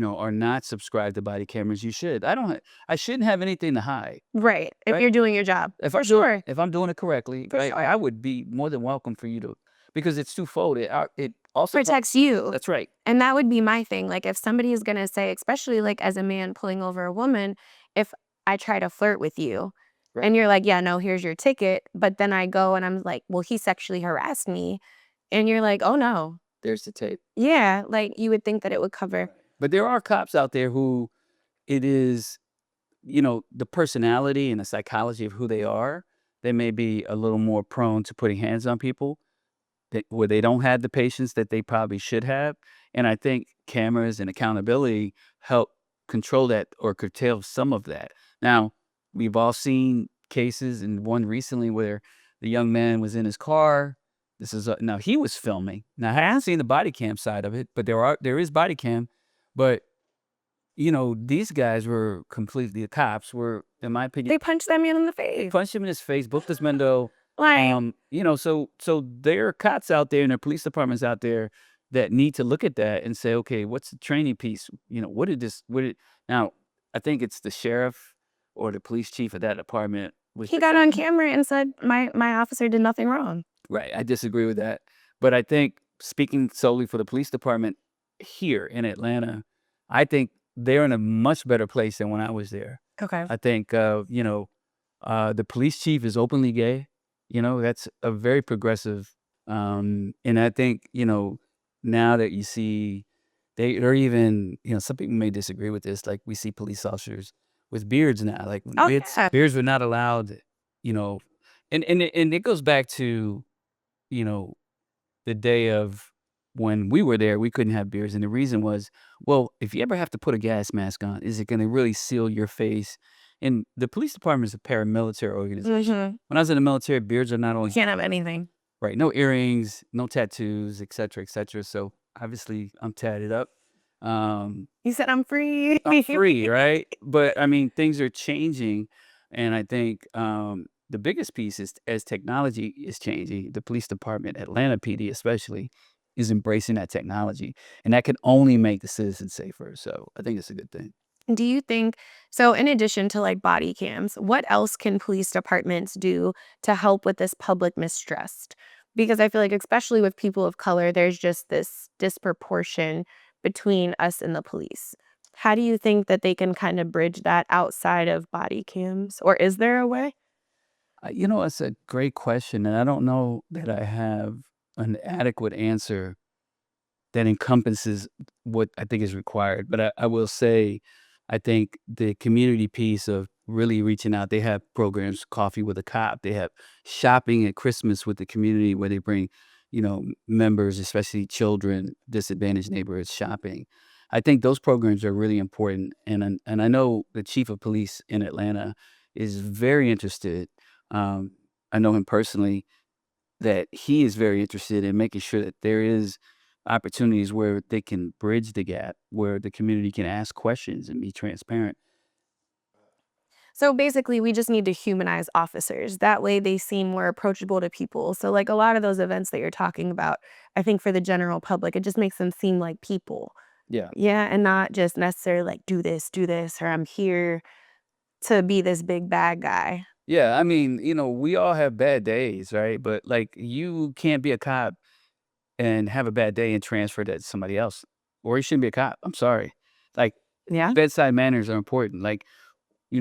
are not subscribed to body cameras, you should. I shouldn't have anything to hide, Right. If right? you're doing your job. If For sure. if I'm doing it correctly, For right, sure. I would be more than welcome for you to because it's twofold. It also Protects you. That's right. And that would be my thing. Like, if somebody is gonna say, especially like as a man pulling over a woman, if I try to flirt with you Right. and you're like, yeah, no, here's your ticket. But then I go and I'm like, well, he sexually harassed me. And you're like, oh no. There's the tape. Yeah. Like you would think that it would cover. But there are cops out there who it is, the personality and the psychology of who they are. They may be a little more prone to putting hands on people where they don't have the patience that they probably should have. And I think cameras and accountability help control that or curtail some of that. Now, we've all seen cases, and one recently where the young man was in his car. Now he was filming. Now I haven't seen the body cam side of it, but there is body cam. But these guys were completely, the cops were, in my opinion, They punched that man in the face. punched him in his face, booked his window. Like, So there are cops out there and there are police departments out there that need to look at that and say, okay, what's the training piece? Now, I think it's the sheriff or the police chief of that department. he got on camera and said, my officer did nothing wrong. Right. I disagree with that. But I think, speaking solely for the police department here in Atlanta, I think they're in a much better place than when I was there. Okay. I think, the police chief is openly gay. That's a very progressive. And I think, now that you see, they're even, some people may disagree with this. Like, we see police officers with beards now. Like, Oh, yeah. beards were not allowed, and it goes back to, the day of when we were there, we couldn't have beards. And the reason was, well, if you ever have to put a gas mask on, is it going to really seal your face? And the police department is a paramilitary organization. When I was in the military, beards are not only Can't have anything. right, no earrings, no tattoos, et cetera, et cetera. So obviously, I'm tatted up. He said, I'm free. I'm free, right? But I mean, things are changing, and I think the biggest piece is as technology is changing, the police department, Atlanta PD especially, is embracing that technology, and that can only make the citizens safer. So I think it's a good thing. Do you think so? In addition to like body cams, what else can police departments do to help with this public mistrust? Because I feel like, especially with people of color, there's just this disproportion between us and the police. How do you think that they can kind of bridge that outside of body cams? Or is there a way? It's a great question, and I don't know that I have an adequate answer that encompasses what I think is required. But I will say, I think the community piece of really reaching out, they have programs, Coffee with a Cop. They have shopping at Christmas with the community where they bring, members, especially children, disadvantaged neighborhoods shopping. I think those programs are really important. And I know the chief of police in Atlanta is very interested. I know him personally, that he is very interested in making sure that there is opportunities where they can bridge the gap, where the community can ask questions and be transparent. So basically, we just need to humanize officers. That way they seem more approachable to people. So like a lot of those events that you're talking about, I think for the general public, it just makes them seem like people. Yeah. Yeah, and not just necessarily like do this, or I'm here to be this big bad guy. Yeah, I mean, we all have bad days, right? But like, you can't be a cop and have a bad day and transfer that to somebody else, or you shouldn't be a cop. I'm sorry. Like, Yeah. bedside manners are important. Like,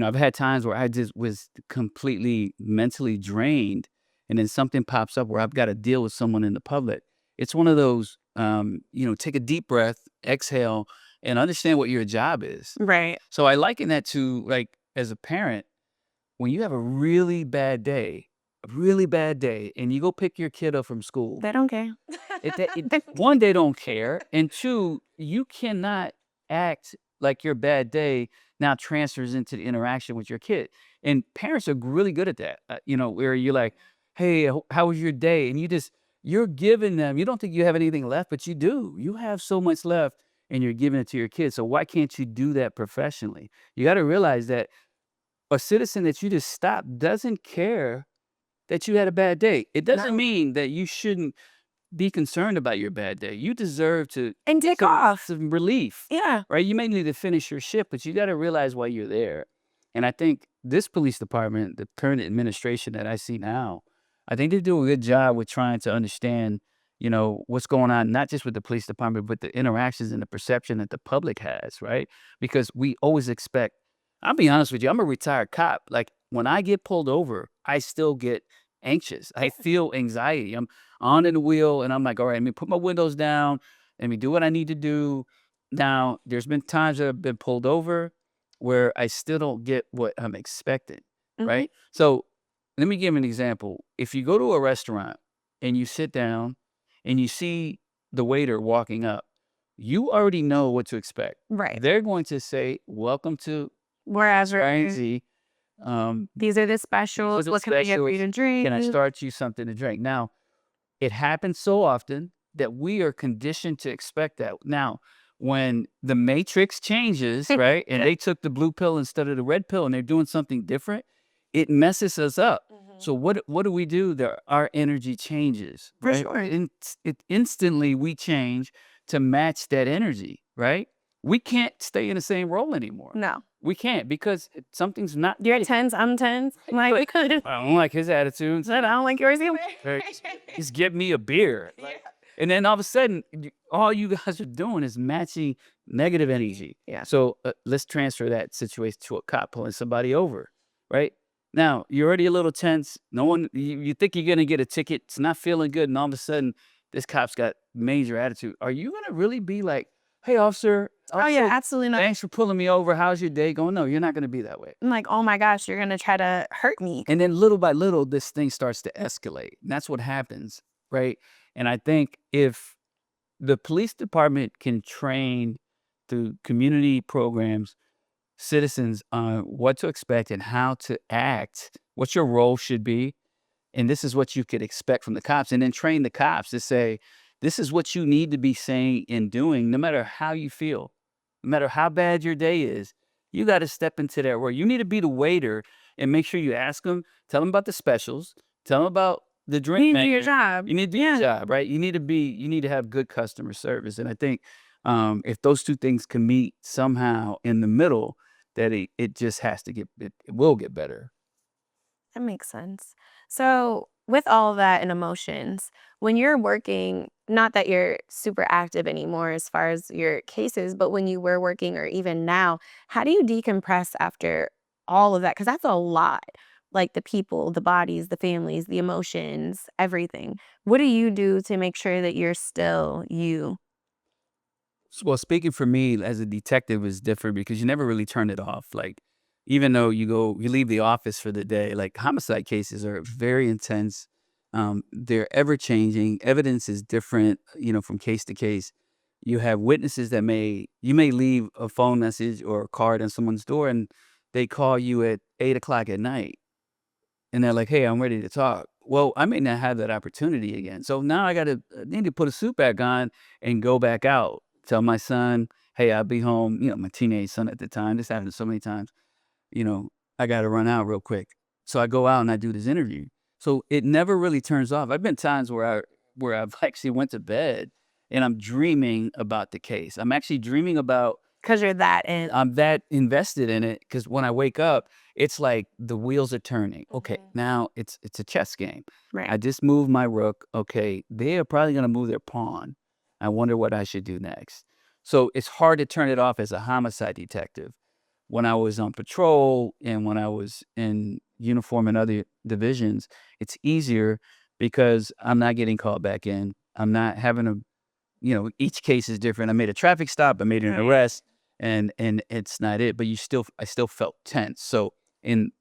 I've had times where I just was completely mentally drained, and then something pops up where I've got to deal with someone in the public. It's one of those, take a deep breath, exhale, and understand what your job is. Right. So I liken that to, like, as a parent, when you have a really bad day, and you go pick your kid up from school, They don't care. one, they don't care, and two, you cannot act like your bad day now transfers into the interaction with your kid. And parents are really good at that, where you're like, "Hey, how was your day?" And you're giving them. You don't think you have anything left, but you do. You have so much left, and you're giving it to your kids. So why can't you do that professionally? You got to realize that a citizen that you just stopped doesn't care that you had a bad day. It doesn't No. mean that you shouldn't be concerned about your bad day. You deserve to And take off. some relief, Yeah. right? You may need to finish your shift, but you got to realize why you're there. And I think this police department, the current administration that I see now, I think they do a good job with trying to understand what's going on, not just with the police department, but the interactions and the perception that the public has, right? Because we always expect, I'll be honest with you, I'm a retired cop. Like when I get pulled over, I still get anxious. I feel anxiety. I'm on in the wheel and I'm like, all right, let me put my windows down. Let me do what I need to do. Now, there's been times that I've been pulled over where I still don't get what I'm expecting, Mhm. right? So let me give you an example. If you go to a restaurant and you sit down and you see the waiter walking up, you already know what to expect. Right. They're going to say, "Welcome to Whereas X, these are the these specials. are the What can I get for you specials. to Can I drink? start you something to drink?" Now, it happens so often that we are conditioned to expect that. Now, when the matrix changes, right, and they took the blue pill instead of the red pill and they're doing something different, it messes us up. Mhm. So what do we do? There, our energy changes, For right? sure. It instantly we change to match that energy, right? We can't stay in the same role anymore. No. We can't because something's not You're right. 10s, I'm 10s. Like, we could have I don't like his attitudes. said, I don't like yours either. Right. Just get me a beer. Like, and then all of a sudden, all you guys are doing is matching negative energy. Yeah. So let's transfer that situation to a cop pulling somebody over, right? Now, you're already a little tense. No one, you think you're going to get a ticket. It's not feeling good. And all of a sudden, this cop's got major attitude. Are you going to really be like, hey, officer, Oh, yeah, also, absolutely not. thanks for pulling me over. How's your day going? No, you're not going to be that way. I'm like, "Oh my gosh, you're gonna try to hurt me." And then little by little, this thing starts to escalate. And that's what happens, right? And I think if the police department can train through community programs, citizens on what to expect and how to act, what your role should be, and this is what you could expect from the cops, and then train the cops to say, this is what you need to be saying and doing, no matter how you feel, no matter how bad your day is. You got to step into that role. You need to be the waiter and make sure you ask them, tell them about the specials, tell them about the drink You need to do your menu. job. You need to do your Yeah. job, right? You need to have good customer service. And I think if those two things can meet somehow in the middle, that it just has to it will get better. That makes sense. So, with all of that and emotions, when you're working, not that you're super active anymore as far as your cases, but when you were working or even now, how do you decompress after all of that? Because that's a lot. Like the people, the bodies, the families, the emotions, everything. What do you do to make sure that you're still you? Well, speaking for me as a detective is different because you never really turn it off. Like, even though you leave the office for the day, like homicide cases are very intense. They're ever changing. Evidence is different, from case to case. You have witnesses that you may leave a phone message or a card on someone's door and they call you at 8 o'clock at night and they're like, "Hey, I'm ready to talk." Well, I may not have that opportunity again. So now I need to put a suit back on and go back out. Tell my son, "Hey, I'll be home." My teenage son at the time. This happened so many times. You know, I got to run out real quick. So I go out and I do this interview. So it never really turns off. I've been times where I've actually went to bed and I'm dreaming about the case. I'm actually dreaming about Because you're that in. I'm that invested in it because when I wake up, it's like the wheels are turning. Okay, Mhm. now it's a chess game. Right. I just moved my rook. Okay, they are probably gonna move their pawn. I wonder what I should do next. So it's hard to turn it off as a homicide detective. When I was on patrol and when I was in uniform in other divisions, it's easier because I'm not getting called back in. I'm not having a each case is different. I made a traffic stop, I made an Right. arrest, and it's not it. But I still felt tense. So in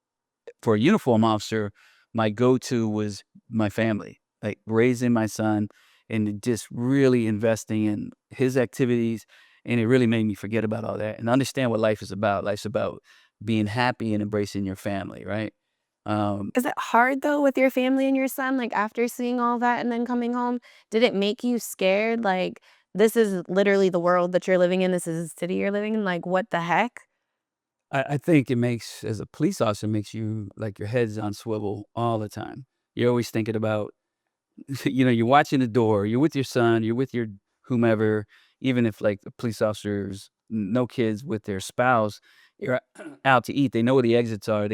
for a uniform officer, my go-to was my family, like raising my son and just really investing in his activities. And it really made me forget about all that and understand what life is about. Life's about being happy and embracing your family, right? Is it hard though with your family and your son, like, after seeing all that and then coming home? Did it make you scared? Like, this is literally the world that you're living in, this is the city you're living in, like, what the heck? I think it makes, as a police officer, makes you like your head's on swivel all the time. You're always thinking about, you're watching the door, you're with your son, you're with your whomever, even if like the police officers, no kids with their spouse, you're out to eat. They know where the exits are.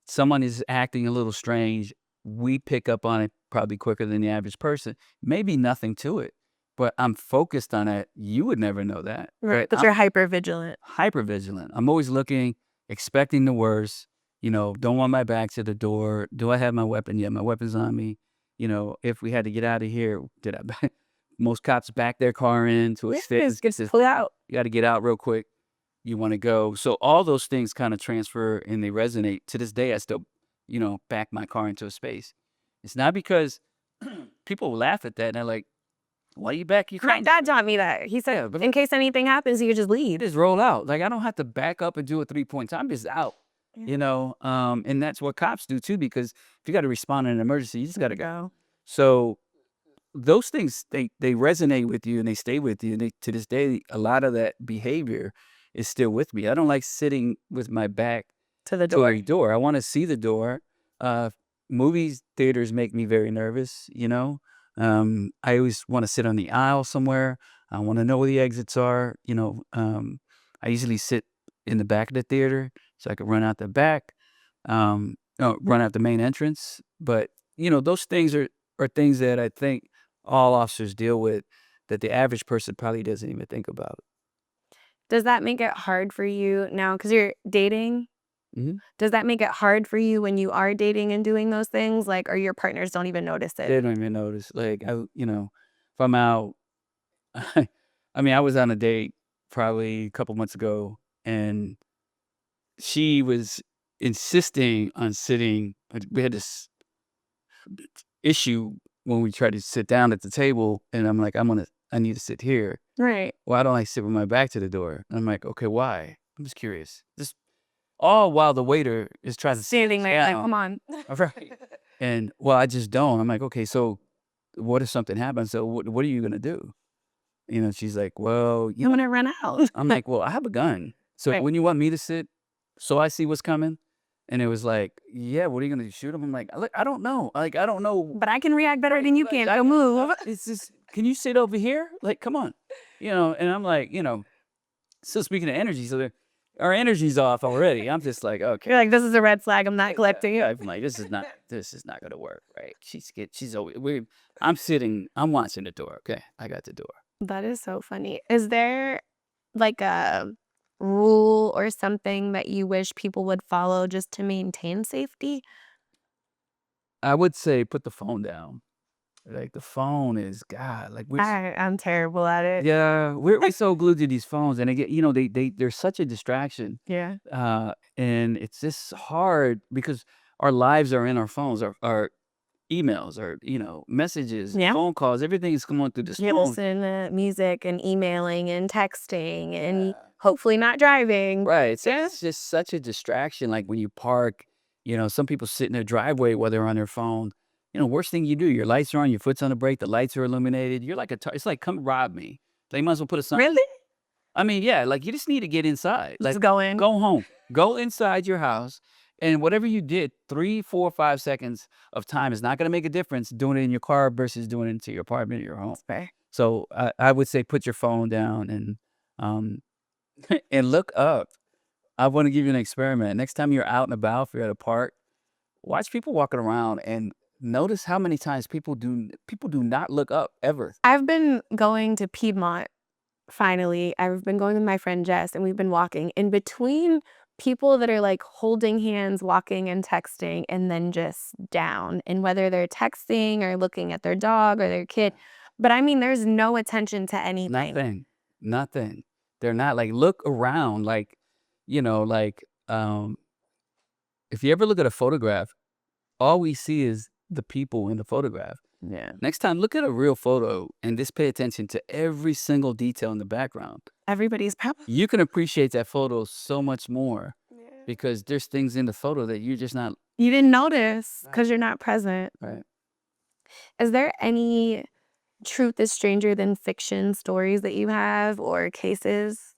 Someone is acting a little strange. we pick up on it probably quicker than the average person. Maybe nothing to it, but I'm focused on it. You would never know that. Right. But you're hyper vigilant. Hyper vigilant. I'm always looking, expecting the worst. Don't want my back to the door. Do I have my weapon? Yeah, my weapon's on me. If we had to get out of here, most cops back their car in to assist. Pull out. You got to get out real quick. You want to go. So all those things kind of transfer and they resonate. To this day, I still, back my car into a space. It's not because people laugh at that and they're like, why you back your car? My dad taught me that. He said, in case anything happens, you just leave. Just roll out. Like, I don't have to back up and do a 3-point. I'm just out. And that's what cops do too, because if you got to respond in an emergency, you just got to go. So those things, they resonate with you and they stay with you. And to this day, a lot of that behavior is still with me. I don't like sitting with my back to the door. I want to see the door. Movies, theaters make me very nervous, I always want to sit on the aisle somewhere. I want to know where the exits are. I usually sit in the back of the theater so I could run out the back, run out the main entrance. But, those things are things that I think all officers deal with that the average person probably doesn't even think about. Does that make it hard for you now because you're dating? Mm-hmm. Does that make it hard for you when you are dating and doing those things? Like, or your partners don't even notice it? They don't even notice. Like, if I'm out, I was on a date probably a couple months ago, and she was insisting on sitting. We had this issue when we tried to sit down at the table, and I'm like, I need to sit here. Right. Why don't I sit with my back to the door? And I'm like, okay, why? I'm just curious. Just all while the waiter is trying to standing there, like, come on. Right. And I just don't. I'm like, okay, so what if something happens? So what are you gonna do? She's like, well, I'm gonna run out. I'm like, well, I have a gun. So Right. when you want me to sit, so I see what's coming. And it was like, yeah, what are you gonna do? Shoot him? I'm like, I don't know. Like, I don't know. But I can react better than you can. I'll move. It's just, can you sit over here? Like, come on. And I'm like, so speaking of energy, so our energy's off already. I'm just like, okay. You're like, this is a red flag. I'm not collecting it. I'm like, this is not gonna work, right? She's always I'm watching the door. Okay, I got the door. That is so funny. Is there like a rule or something that you wish people would follow just to maintain safety? I would say put the phone down. Like, the phone is, God, like, I'm terrible at it. yeah, we're so glued to these phones, and again, they're such a distraction. Yeah. And it's just hard because our lives are in our phones, our emails, or messages, phone calls, everything is coming through this You phone. listen to music and emailing and texting and hopefully not driving. Right. It's just such a distraction. Like, when you park, some people sit in their driveway while they're on their phone. Worst thing you do, your lights are on, your foot's on the brake, the lights are illuminated. You're like it's like, come rob me. They might as well put a sign. Really? I mean, yeah, like, you just need to get inside. Like, Just go in. Go home. Go inside your house. And whatever you did, 3, 4, 5 seconds of time is not going to make a difference doing it in your car versus doing it into your apartment or your home. That's fair. So I would say put your phone down and and look up. I want to give you an experiment. Next time you're out and about, if you're at a park, watch people walking around and notice how many times people do not look up ever. I've been going to Piedmont, finally. I've been going with my friend Jess, and we've been walking in between people that are like holding hands, walking and texting, and then just down. And whether they're texting or looking at their dog or their kid. But I mean, there's no attention to anything. Nothing. They're not, like, look around, like, if you ever look at a photograph, all we see is the people in the photograph. Yeah. Next time, look at a real photo and just pay attention to every single detail in the background. Everybody's probably. You can appreciate that photo so much more because there's things in the photo that you're just not. You didn't notice because you're not present. Right. Is there any truth is stranger than fiction stories that you have or cases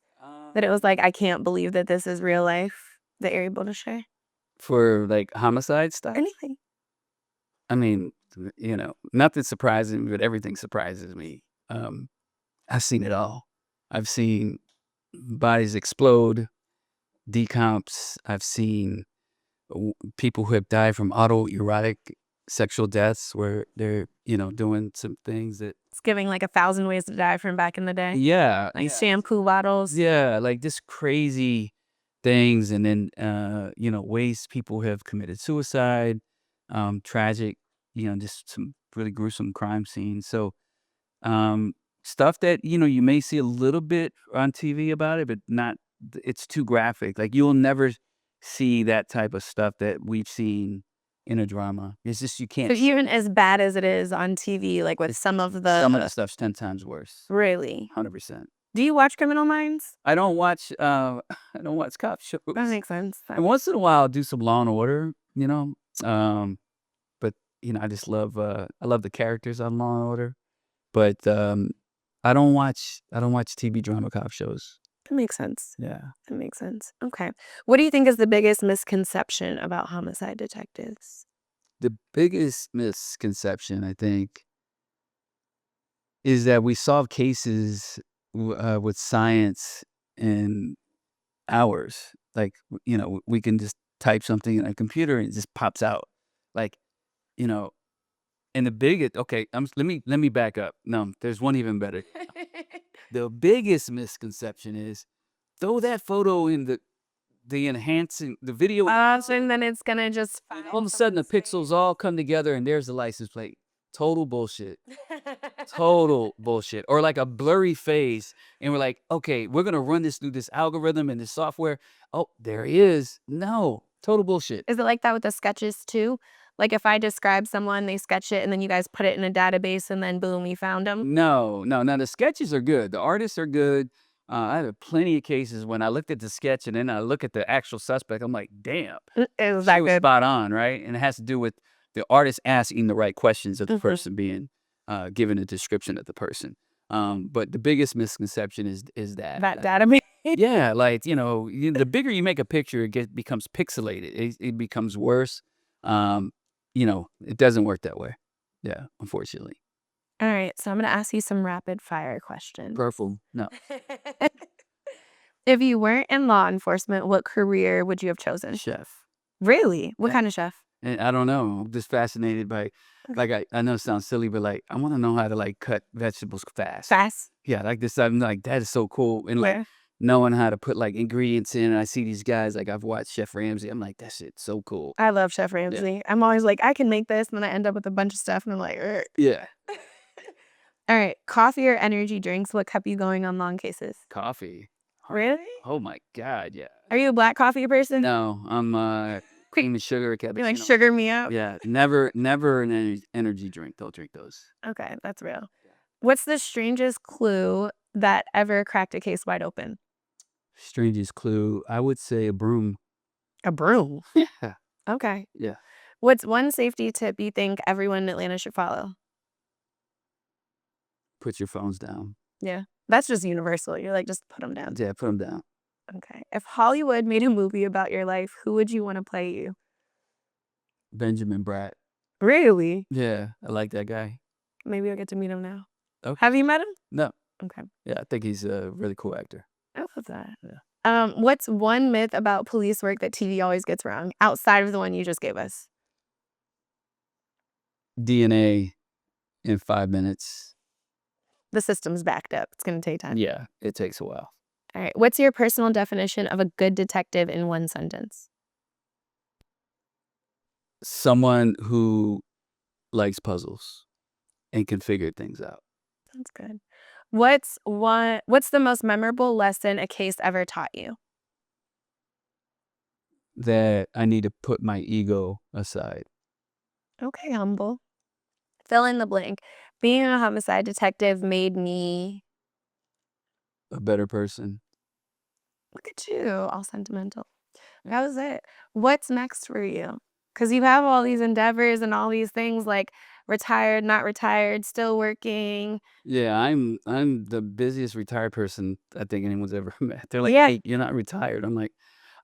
that it was like, I can't believe that this is real life that you're able to share? For, like, homicide stuff? Anything. I mean, nothing surprises me, but everything surprises me. I've seen it all. I've seen bodies explode, decomps. I've seen people who have died from autoerotic sexual deaths where they're, doing some things that It's giving like 1,000 Ways to Die from back in the day. yeah, Like shampoo bottles. yeah, like just crazy things, and then ways people have committed suicide, tragic, just some really gruesome crime scenes. So stuff that you may see a little bit on TV about it, but not. It's too graphic. Like you'll never see that type of stuff that we've seen in a drama. It's just you So can't. even as bad as it is on TV, like with some of Some of the the stuff's 10 times worse. really. 100%. Do you watch Criminal Minds? I don't watch. I don't watch cop shows. That makes sense. And once in a while, I'll do some Law and Order. But I just love. I love the characters on Law and Order. But I don't watch TV drama cop shows. That makes sense. Yeah. That makes sense. Okay. What do you think is the biggest misconception about homicide detectives? The biggest misconception, I think, is that we solve cases with science in hours. Like, we can just type something in a computer and it just pops out. Like, you know, and the biggest, okay, let me back up. No, there's one even better. The biggest misconception is throw that photo in the enhancing the video. And then it's gonna just And find all of a sudden, the someone's pixels all come together, and there's the license plate. Total bullshit. Total bullshit. Or like a blurry face, and we're like, okay, we're gonna run this through this algorithm and this software. Oh, there he is. No, total bullshit. Is it like that with the sketches too? Like if I describe someone, they sketch it, and then you guys put it in a database, and then boom, you found them. No, no. Now the sketches are good. The artists are good. I have plenty of cases when I looked at the sketch and then I look at the actual suspect. I'm like, damn, Is she that was good? spot on, right? And it has to do with the artist asking the right questions of the person being given a description of the person. But the biggest misconception is that That database. yeah, like the bigger you make a picture, it becomes pixelated. It becomes worse. It doesn't work that way. Yeah, unfortunately. All right, so I'm gonna ask you some rapid fire questions. Purple, no. If you weren't in law enforcement, what career would you have chosen? Chef. Really? What Yeah. kind of chef? And I don't know. I'm just fascinated by, like, I know it sounds silly, but like, I want to know how to like cut vegetables fast. Fast? Yeah, like this. I'm like, that is so cool. And like Where? knowing how to put like ingredients in. And I see these guys, like I've watched Chef Ramsay. I'm like, that shit's so cool. I love Chef Ramsay. I'm always like, I can make this, and then I end up with a bunch of stuff, and I'm like, "Ugh." Yeah. All right, coffee or energy drinks? What kept you going on long cases? Coffee. Really? Oh my God. Yeah. Are you a black coffee person? No, I'm cream and sugar You like cappuccino. sugar me up? Yeah. Never an energy drink. Don't drink those. Okay, that's real. What's the strangest clue that ever cracked a case wide open? Strangest clue. I would say a broom. A broom. Yeah. Okay. Yeah. What's one safety tip you think everyone in Atlanta should follow? Put your phones down. Yeah. That's just universal. You're like, just put them down. Yeah. Put them down. Okay. If Hollywood made a movie about your life, who would you want to play you? Benjamin Bratt. Really? Yeah, I like that guy. Maybe I'll get to meet him now. Okay. Have you met him? No. Okay. Yeah, I think he's a really cool actor. I love that. Yeah. What's one myth about police work that TV always gets wrong, outside of the one you just gave us? DNA in 5 minutes. The system's backed up. It's going to take time. Yeah, it takes a while. All right. What's your personal definition of a good detective in one sentence? Someone who likes puzzles and can figure things out. That's good. What's the most memorable lesson a case ever taught you? That I need to put my ego aside. Okay, humble. Fill in the blank. Being a homicide detective made me... A better person. Look at you, all sentimental. That was it. What's next for you? Because you have all these endeavors and all these things like retired, not retired, still working. Yeah, I'm the busiest retired person I think anyone's ever met. They're like, Yeah. hey, you're not retired. I'm like,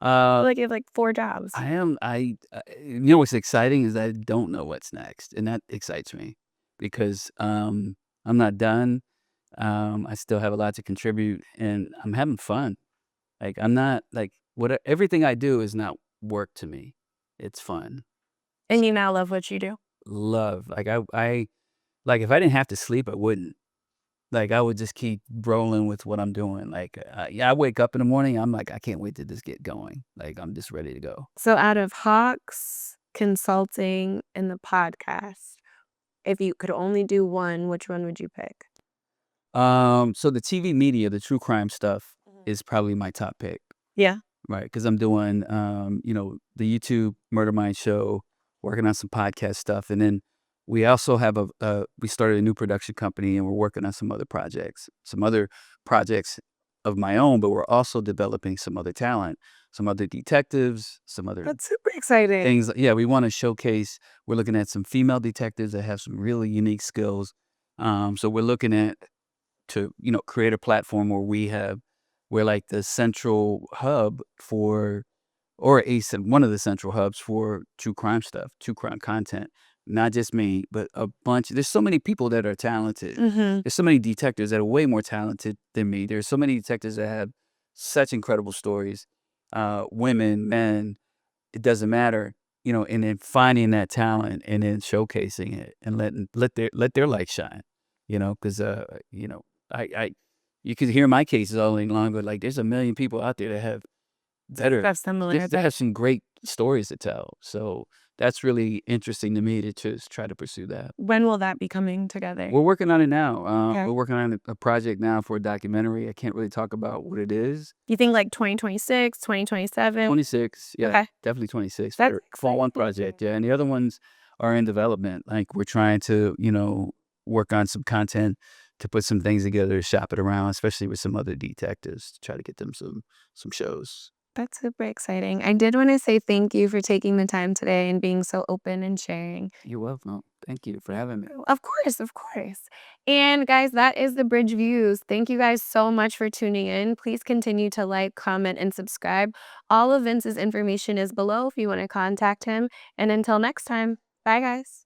Like you have like 4 jobs. I am. What's exciting is that I don't know what's next, and that excites me because I'm not done. I still have a lot to contribute, and I'm having fun. Like I'm not like everything I do is not work to me. It's fun. And you now love what you do. love. Like, if I didn't have to sleep, I wouldn't. Like, I would just keep rolling with what I'm doing. Like, yeah, I wake up in the morning, I'm like, "I can't wait to just get going." Like, I'm just ready to go. So out of Hawks, consulting, and the podcast, if you could only do one, which one would you pick? So the TV media, the true crime stuff Mhm. is probably my top pick, Yeah. right? Because 'Cause I'm doing, the YouTube Murder Mind show, working on some podcast stuff, and then we also have we started a new production company, and we're working on some other projects of my own, but we're also developing some other talent, some other detectives, some other That's super exciting. things. Yeah, we wanna showcase we're looking at some female detectives that have some really unique skills. So we're looking at to, create a platform where we're like the central hub for or one of the central hubs for true crime stuff, true crime content. Not just me, but a bunch. There's so many people that are talented. Mhm. There's so many detectives that are way more talented than me. There's so many detectives that have such incredible stories. Women, men, it doesn't matter, and then finding that talent and then showcasing it and let their light shine, because I you could hear my cases all day long, but like there's a million people out there that have that are That's similar. that have some great stories to tell. So that's really interesting to me to just try to pursue that. When will that be coming together? We're working on it now. Okay. We're working on a project now for a documentary. I can't really talk about what it is. You think like 2026, 2027? 26, yeah, Okay. definitely 26 That's for one exciting. project, yeah, and the other ones are in development. Like, we're trying to, work on some content to put some things together to shop it around, especially with some other detectives to try to get them some shows. That's super exciting. I did want to say thank you for taking the time today and being so open and sharing. You're welcome. Thank you for having me. Of course, of course. And guys, that is the Bridge Views. Thank you guys so much for tuning in. Please continue to like, comment, and subscribe. All of Vince's information is below if you want to contact him. And until next time, bye guys.